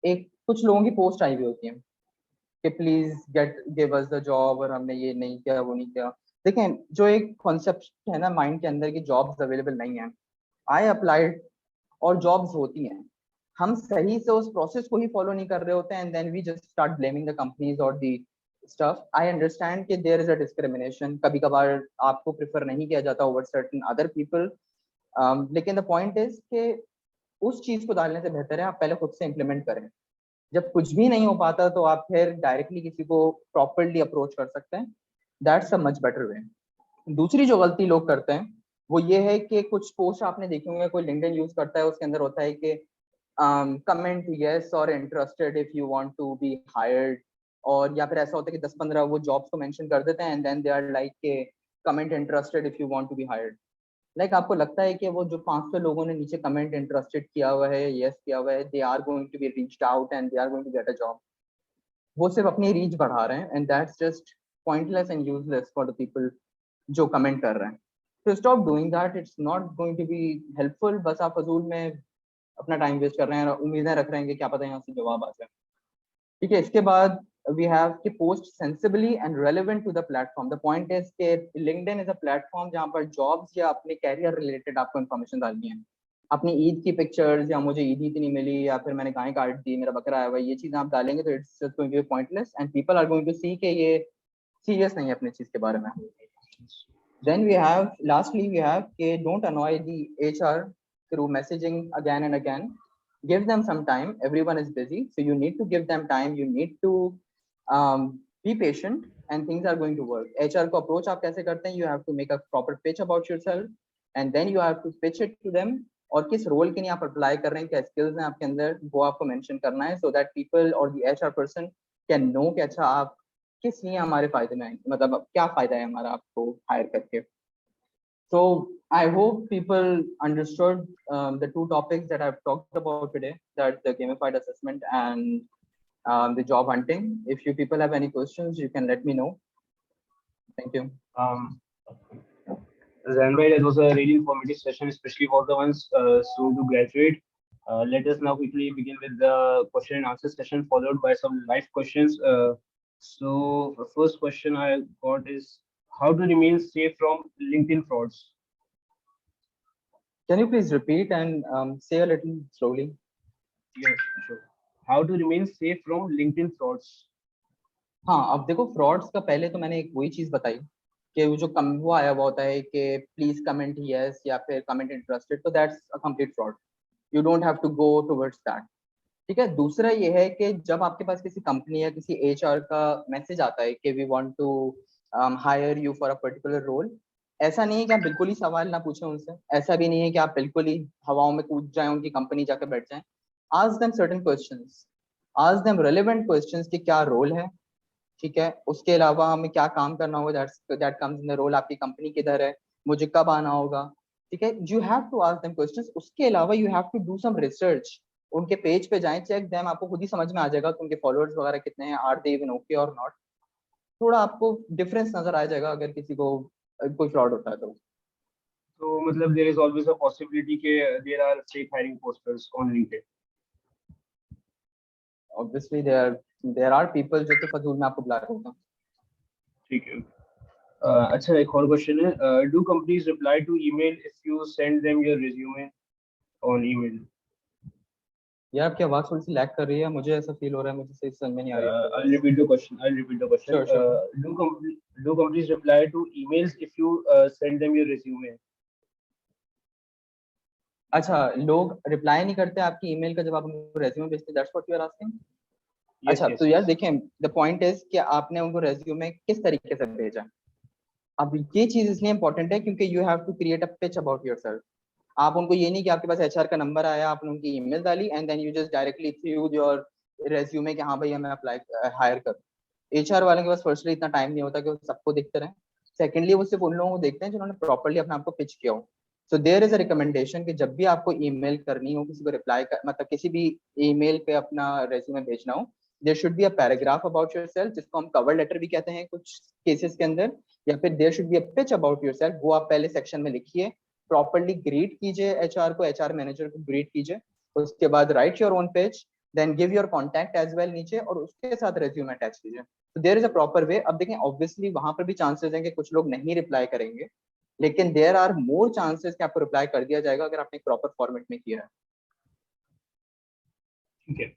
एक कुछ लोगों की पोस्ट आई हुई होती है कि please get give us the job, और हमने ये नहीं किया वो नहीं किया। देखें, जो एक कॉन्सेप्ट है ना माइंड के अंदर की जॉब्स अवेलेबल नहीं है, आई अप्लाइड और जॉब्स होती हैं, हम सही से उस प्रोसेस को ही फॉलो नहीं कर रहे होते हैं, and then we just start blaming the companies और द स्टफ। आई अंडरस्टैंड कि देयर इज अ डिस्क्रिमिनेशन, कभी कभार आपको प्रेफर नहीं किया जाता ओवर सर्टेन अदर पीपल, लेकिन द पॉइंट इज कि उस चीज को डालने से बेहतर है आप पहले खुद से इम्प्लीमेंट करें। जब कुछ भी नहीं हो पाता तो आप फिर डायरेक्टली किसी को प्रॉपरली अप्रोच कर सकते हैं, that's a much better way. दूसरी जो गलती लोग करते हैं वो ये है कि कुछ पोस्ट आपने देखे होंगे, कोई लिंक्डइन यूज करता है, उसके अंदर होता है कि कमेंट यस और interested if you want to be hired, और या फिर ऐसा होता है कि 10-15 वो जॉब्स को मेंशन कर देते हैं and then they are like के comment interested if you want to be hired. Like आपको लगता है कि वो जो 500 लोगों ने नीचे कमेंट इंटरेस्टेड किया हुआ है, यस किया हुआ है, they are going to be reached out and they are going to get a job. वो सिर्फ अपनी रीच बढ़ा रहे हैं and that's just pointless and useless for the people जो कमेंट कर रहे हैं। तो stop doing that, it's not going to be helpful. बस आप फजूल में अपना टाइम वेस्ट कर रहे हैं और उम्मीदें रख रहे हैं कि क्या पता यहाँ से जवाब आ जाए। ठीक है, इसके बाद we have to post sensibly and relevant to the platform. The point is कि LinkedIn is a platform जहाँ पर jobs या अपने career related आपको information डालनी है। अपनी ईद की पिक्चर्स या मुझे ईद इतनी मिली या फिर मैंने गाय काट दी, मेरा बकरा आया हुआ, ये चीजें आप डालेंगे तो it's just going to be pointless and people are going to see कि ये सीरियस नहीं है अपनी चीज के बारे में। Then we have, lastly we have कि don't annoy the HR through messaging again and again. Give them some time. Everyone is busy, so you need to give them time. You need to be patient, and things are going to work. HR को approach आप कैसे करते हैं? You have to make a proper pitch about yourself, and then you have to pitch it to them. और किस रोल के लिए आप अप्लाई कर रहे हैं, क्या स्किल्स हैं आपके अंदर, वो आपको मेंशन करना है, so that people or the HR person can know कि अच्छा आप किस लिए हमारे फायदे में आएंगे, मतलब क्या फायदा है हमारा आपको हायर करके। So I hope people understood the two topics that I've talked about today, that's the gamified assessment and the job hunting. If you people have any questions, you can let me know. Thank you. Zain bhai, that was a really informative session, especially for the ones soon to graduate. Let us now quickly begin with the question and answer session, followed by some live questions. So the first question I got is, how to remain safe from LinkedIn frauds? Can you please repeat and say a little slowly? Yes, sure. How to remain safe from LinkedIn frauds? हाँ, अब देखो फ्रॉड्स का पहले तो मैंने एक वही चीज बताई कि वो जो वो आया हुआ होता है कि प्लीज कमेंट यस या फिर कमेंट इंटरेस्टेड, तो that's a complete fraud. You don't have to go towards that. ठीक है, दूसरा ये है कि जब आपके पास किसी कंपनी या किसी HR का मैसेज आता है कि we want to hire you for a particular role, ऐसा नहीं है कि आप बिल्कुल ही सवाल ना पूछें उनसे, ऐसा भी नहीं है कि आप बिल्कुल ही हवाओं में कूद जाएं, उनकी कंपनी जाकर बैठ जाएं। Ask them certain questions, ask them relevant questions कि क्या रोल है, ठीक है, उसके अलावा हमें क्या काम करना होगा, that comes in the role, आपकी कंपनी किधर है, मुझे कब आना होगा। ठीक है, you have to ask them questions. उसके अलावा you have to do some research, उनके पेज पे जाएं, चेक देम, आपको खुद ही समझ में आ जाएगा कि उनके फॉलोअर्स वगैरह कितने हैं, आर दे इवन ओके और नॉट। थोड़ा आपको डिफरेंस नजर आ जाएगा अगर किसी को कोई फ्रॉड होता है तो। So, मतलब there is always a possibility कि there are fake hiring posters on LinkedIn. Obviously there are people जो तो फजूल में आपको बुला रहे होते हैं। ठीक है। अच्छा, एक और क्वेश्चन है, do companies reply to email if you send them your resume on email? यार आपकी आवाज थोड़ी सी लैग कर रही है, मुझे ऐसा फील हो रहा है, मुझे सही समझ में नहीं आ रही है। I'll repeat the question. Sure, sure. Do companies reply to emails if you send them your resume? अच्छा, लोग रिप्लाई नहीं करते आपकी ईमेल का जब आप उनको रेज्यूमे भेजते, that's what you are asking? Yes, अच्छा, yes, तो यार yes. देखें, द पॉइंट इज कि आपने उनको रेज्यूमे किस तरीके से भेजा। अब ये चीज इसलिए इंपॉर्टेंट है क्योंकि you have to create a pitch about yourself. आप उनको ये नहीं कि आपके पास HR का नंबर आया, आपने उनकी ईमेल डाली and then you just directly through your resume कि हाँ भाई मैं अप्लाई हायर कर। HR वालों के पास फर्स्टली इतना टाइम नहीं होता कि वो सबको देखते रहें, सेकेंडली वो सिर्फ उन लोगों को देखते हैं जिन्होंने प्रॉपर्ली अपने आप को पिच किया हो। So there is a recommendation कि जब भी आपको ईमेल करनी हो, किसी को रिप्लाई कर, मतलब किसी भी ईमेल पे अपना रेज्यूमे भेजना हो, there should be a paragraph about yourself, जिसको हम कवर लेटर भी कहते हैं कुछ केसेस के अंदर, या फिर there should be a pitch about yourself. वो आप पहले सेक्शन में लिखिए, प्रॉपर्ली ग्रीट कीजिए HR को, HR मैनेजर को ग्रीट कीजिए, उसके बाद write your own page, then give your contact as well नीचे, और उसके साथ रेज्यूमे अटैच कीजिए। तो there is a proper way. अब देखें, ऑब्वियसली वहां पर भी चांसेस हैं कि कुछ लोग नहीं रिप्लाई करेंगे, लेकिन देयर आर मोर चांसेस कि आपको रिप्लाई कर दिया जाएगा अगर आपने प्रॉपर फॉर्मेट में किया है। ठीक है।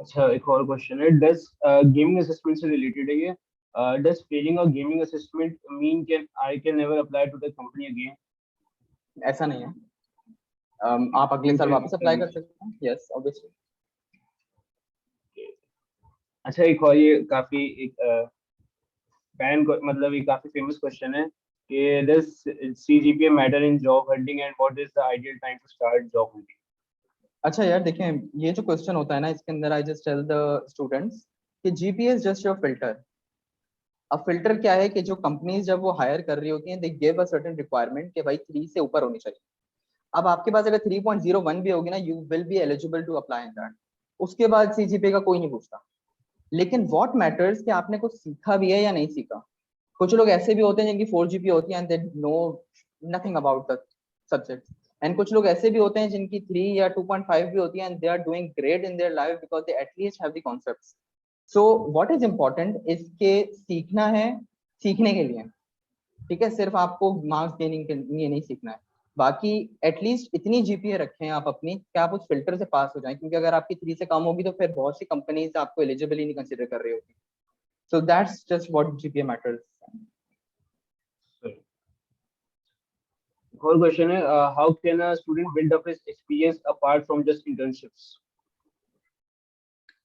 अच्छा, एक और क्वेश्चन है, डज गेमिंग असेसमेंट से रिलेटेड है ये, does failing a gaming assessment mean can I can never apply to the company again? ऐसा नहीं है, आप अगले साल वापस अप्लाई कर सकते हैं। Yes, obviously. अच्छा, एक और ये काफी एक मतलब ये काफी फेमस क्वेश्चन है कि does CGPA matter in job hunting and what is the ideal time to start job hunting? अच्छा यार देखें, ये जो क्वेश्चन होता है ना, इसके अंदर I just tell the students कि GPA is just your filter. अब फिल्टर क्या है कि जो कंपनीज जब वो हायर कर रही होती हैं, they give a certain requirement कि भाई 3 से ऊपर होनी चाहिए। अब आपके पास अगर 3.01 भी होगी ना, you will be eligible to apply in that. उसके बाद CGPA का कोई नहीं पूछता। लेकिन व्हाट मैटर्स कि आपने कुछ सीखा भी है या नहीं सीखा। कुछ लोग ऐसे भी होते हैं जिनकी 4 GPA होती है and they know nothing about the subject. And कुछ लोग ऐसे भी होते हैं जिनकी 3 या 2.5 भी होती है and they are doing great in their life because they at least have the concepts. So what is important इसके सीखना है, सीखने के लिए, ठीक है, सिर्फ आपको मार्क्स देने के लिए नहीं सीखना है. बाकी एटलीस्ट इतनी जीपीए रखें आप अपनी कि आप उस फिल्टर से पास हो जाएं, क्योंकि अगर आपकी 3 से कम होगी तो फिर बहुत सी कंपनीज आपको एलिजिबल ही नहीं कंसिडर कर रही होगी. So that's just what GPA matters. और क्वेश्चन है, how can a student build up his experience apart from just internships?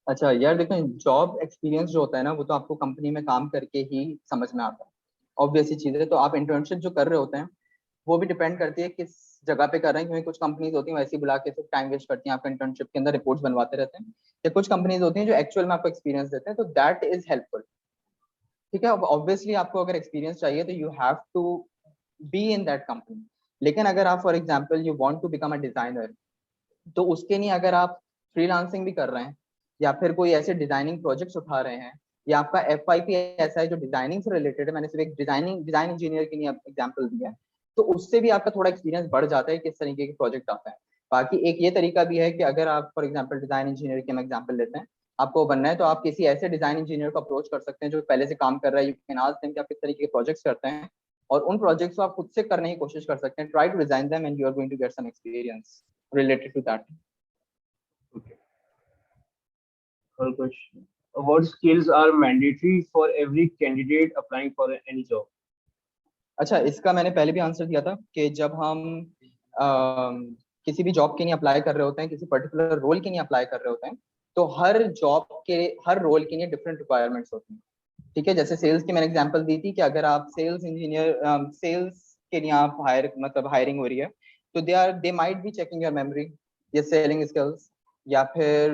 अच्छा यार देखो, जॉब एक्सपीरियंस जो होता है ना वो तो आपको कंपनी में काम करके ही समझ में आता है, ऑब्वियस ही चीज है. तो आप इंटर्नशिप जो कर रहे होते हैं वो भी डिपेंड करती है किस जगह पे कर रहे हैं, क्योंकि कुछ कंपनीज होती हैं वैसे ही बुला के सिर्फ टाइम वेस्ट करती हैं, आपका इंटर्नशिप के अंदर रिपोर्ट्स बनवाते रहते हैं. या कुछ कंपनीज होती हैं जो एक्चुअल में आपको एक्सपीरियंस देते हैं, तो दैट इज हेल्पफुल. ठीक है, ऑब्वियसली आपको अगर एक्सपीरियंस चाहिए तो you have to be in that company. लेकिन अगर आप for example you want to become a designer, तो उसके लिए अगर आप फ्रीलांसिंग भी कर रहे हैं या फिर कोई ऐसे डिजाइनिंग प्रोजेक्ट्स उठा रहे हैं, या आपका FYP ऐसा है जो डिजाइनिंग से रिलेटेड है, मैंने सिर्फ एक डिजाइन इंजीनियर के लिए एग्जांपल दिया है, तो उससे भी आपका थोड़ा एक्सपीरियंस बढ़ जाता है किस तरीके के प्रोजेक्ट आता है. बाकी एक ये तरीका भी है कि अगर आप फॉर एग्जाम्पल डिजाइन इंजीनियर की हम एग्जाम्पल लेते हैं, आपको बनना है तो आप किसी ऐसे डिजाइन इंजीनियर को अप्रोच कर सकते हैं जो पहले से काम कर रहा है. यू कैन आस्क देम कि आप किस तरीके के प्रोजेक्ट्स करते हैं, और उन प्रोजेक्ट्स को आप खुद से करने की कोशिश कर सकते हैं. Try to design them and you are going to get some experience related to that. Okay. Third question. What skills are mandatory for every candidate applying for any job? अच्छा, इसका मैंने पहले भी आंसर दिया था कि जब हम किसी भी जॉब के लिए अप्लाई कर रहे होते हैं, किसी पर्टिकुलर रोल के लिए अप्लाई कर रहे होते हैं, तो हर जॉब के हर रोल के लिए डिफरेंट रिक्वायरमेंट्स होती हैं. ठीक है, जैसे सेल्स की मैंने एग्जांपल दी थी कि अगर आप सेल्स इंजीनियर सेल्स के लिए आप हायरिंग हो रही है, तो they might be checking your memory, या सेलिंग स्किल्स, या फिर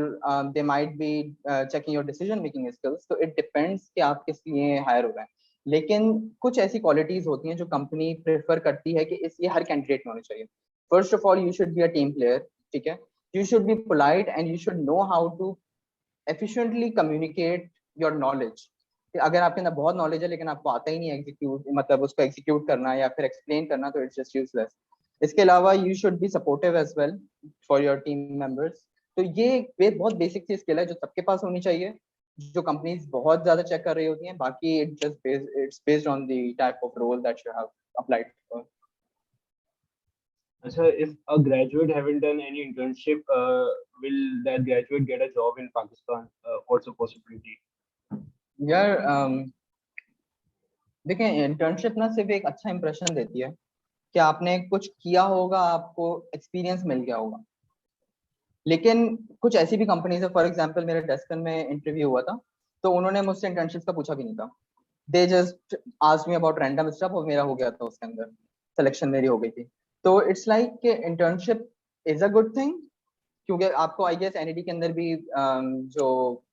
they might be checking your decision making skills. तो इट डिपेंड्स कि आप किस लिए हायर हो रहे हैं. लेकिन कुछ ऐसी क्वालिटीज होती हैं जो कंपनी प्रेफर करती है कि ये हर कैंडिडेट में होनी चाहिए. First of all, you should be a team player. ठीक है, you should be polite and you should know how to efficiently communicate your knowledge. अगर आपके अंदर बहुत नॉलेज है लेकिन आपको आता ही नहीं एग्जीक्यूट, मतलब उसको एग्जीक्यूट करना या फिर एक्सप्लेन करना, तो इट्स जस्ट यूजलेस. इसके अलावा you should be supportive as well for your team members. तो ये बहुत बेसिक सी स्किल है जो सबके पास होनी चाहिए, जो कंपनीज बहुत ज्यादा चेक कर रही होती हैं. बाकी it's based on the type of role that you have applied for. So, if a graduate haven't done any internship, will that graduate get a job in Pakistan? What's the possibility? यार देखें, इंटर्नशिप ना सिर्फ एक अच्छा इंप्रेशन देती है कि आपने कुछ किया होगा, आपको एक्सपीरियंस मिल गया होगा. लेकिन कुछ ऐसी भी कंपनीज है, फॉर एग्जांपल मेरे डेस्कन में इंटरव्यू हुआ था, तो उन्होंने मुझसे इंटर्नशिप का पूछा भी नहीं था. They just asked me about random stuff और मेरा हो गया था उसके अंदर, सिलेक्शन मेरी हो गई थी. तो इट्स लाइक कि internship is a good thing, क्योंकि आपको आई गेस एनईडी के अंदर भी जो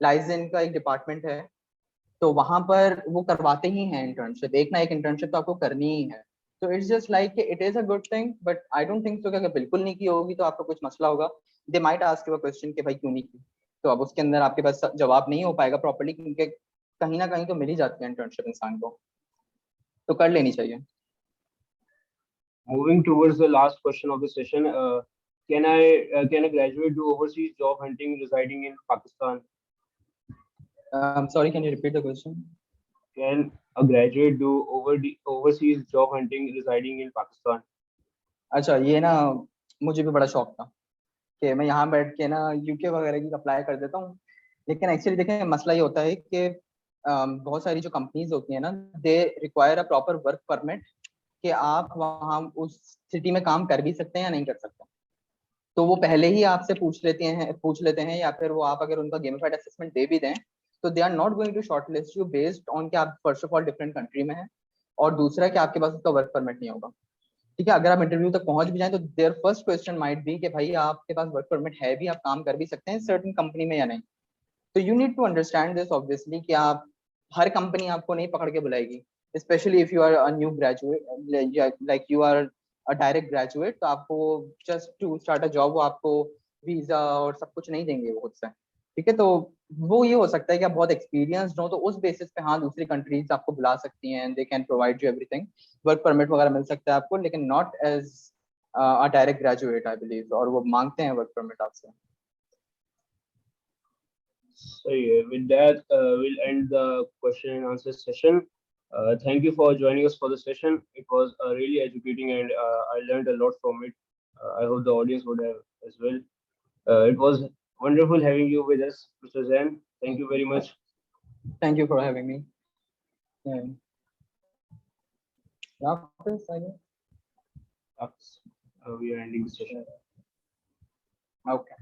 लाइजन का एक डिपार्टमेंट है, तो वहां पर वो करवाते ही हैं इंटर्नशिप. एक ना एक इंटर्नशिप तो आपको करनी ही है. तो it's just like it is a good thing, but I don't think so कि अगर बिल्कुल नहीं की होगी तो आपको कुछ मसला होगा. They might ask you a question कि भाई क्यों नहीं की, तो अब उसके अंदर आपके पास जवाब नहीं हो पाएगा प्रॉपर्ली, क्योंकि कहीं ना कहीं तो मिल ही जाती है इंटर्नशिप इंसान को, तो कर लेनी चाहिए. Moving towards the last question of the session, can a graduate do overseas job hunting residing in Pakistan? Sorry, can you repeat the question? Can a graduate do overseas job hunting residing in Pakistan? अच्छा, ये ना मुझे भी बड़ा शौक था कि मैं यहाँ बैठ के ना यूके वगैरह की अप्लाई कर देता हूँ. लेकिन एक्चुअली देखें, मसला ये होता है कि बहुत सारी जो कंपनीज होती है ना, they require a proper work permit कि आप वहाँ उस सिटी में काम कर भी सकते हैं या नहीं कर सकते. तो वो पहले ही आपसे पूछ लेते हैं, या फिर वो आप अगर उनका गेमिफाइड असेसमेंट दे भी दें तो they are not going to shortlist you based on कि आप first of all different country में हैं, और दूसरा कि आपके पास उसका वर्क परमिट नहीं होगा. ठीक है, अगर आप इंटरव्यू तक पहुंच भी जाएं तो their first question might be कि भाई आपके पास वर्क परमिट है भी, आप काम कर भी सकते हैं सर्टेन कंपनी में या नहीं. तो you need to understand this obviously कि आप हर कंपनी आपको नहीं पकड़ के बुलाएगी, specially if you are a new graduate, like you are a direct graduate, तो आपको just to start a job वो आपको वीजा और सब कुछ नहीं देंगे वो खुद से. ठीक है, तो वो ये हो सकता है कि आप बहुत एक्सपीरियंस्ड हो, तो उस बेसिस पे हाँ दूसरी कंट्रीज आपको बुला सकती हैं, they can provide you everything, work permit वगैरह मिल सकता है आपको, लेकिन not as are direct graduate, I believe, और वो मांगते हैं work permit आपसे. So yeah, with that, we'll end the question and answer session. Thank you for joining us for the session. It was really educating, and I learned a lot from it. I hope the audience would have as well. It was wonderful having you with us, Mr. Zain. Thank you very much. Thank you for having me. Yeah. Hafiz, I guess. We are ending the session. Okay.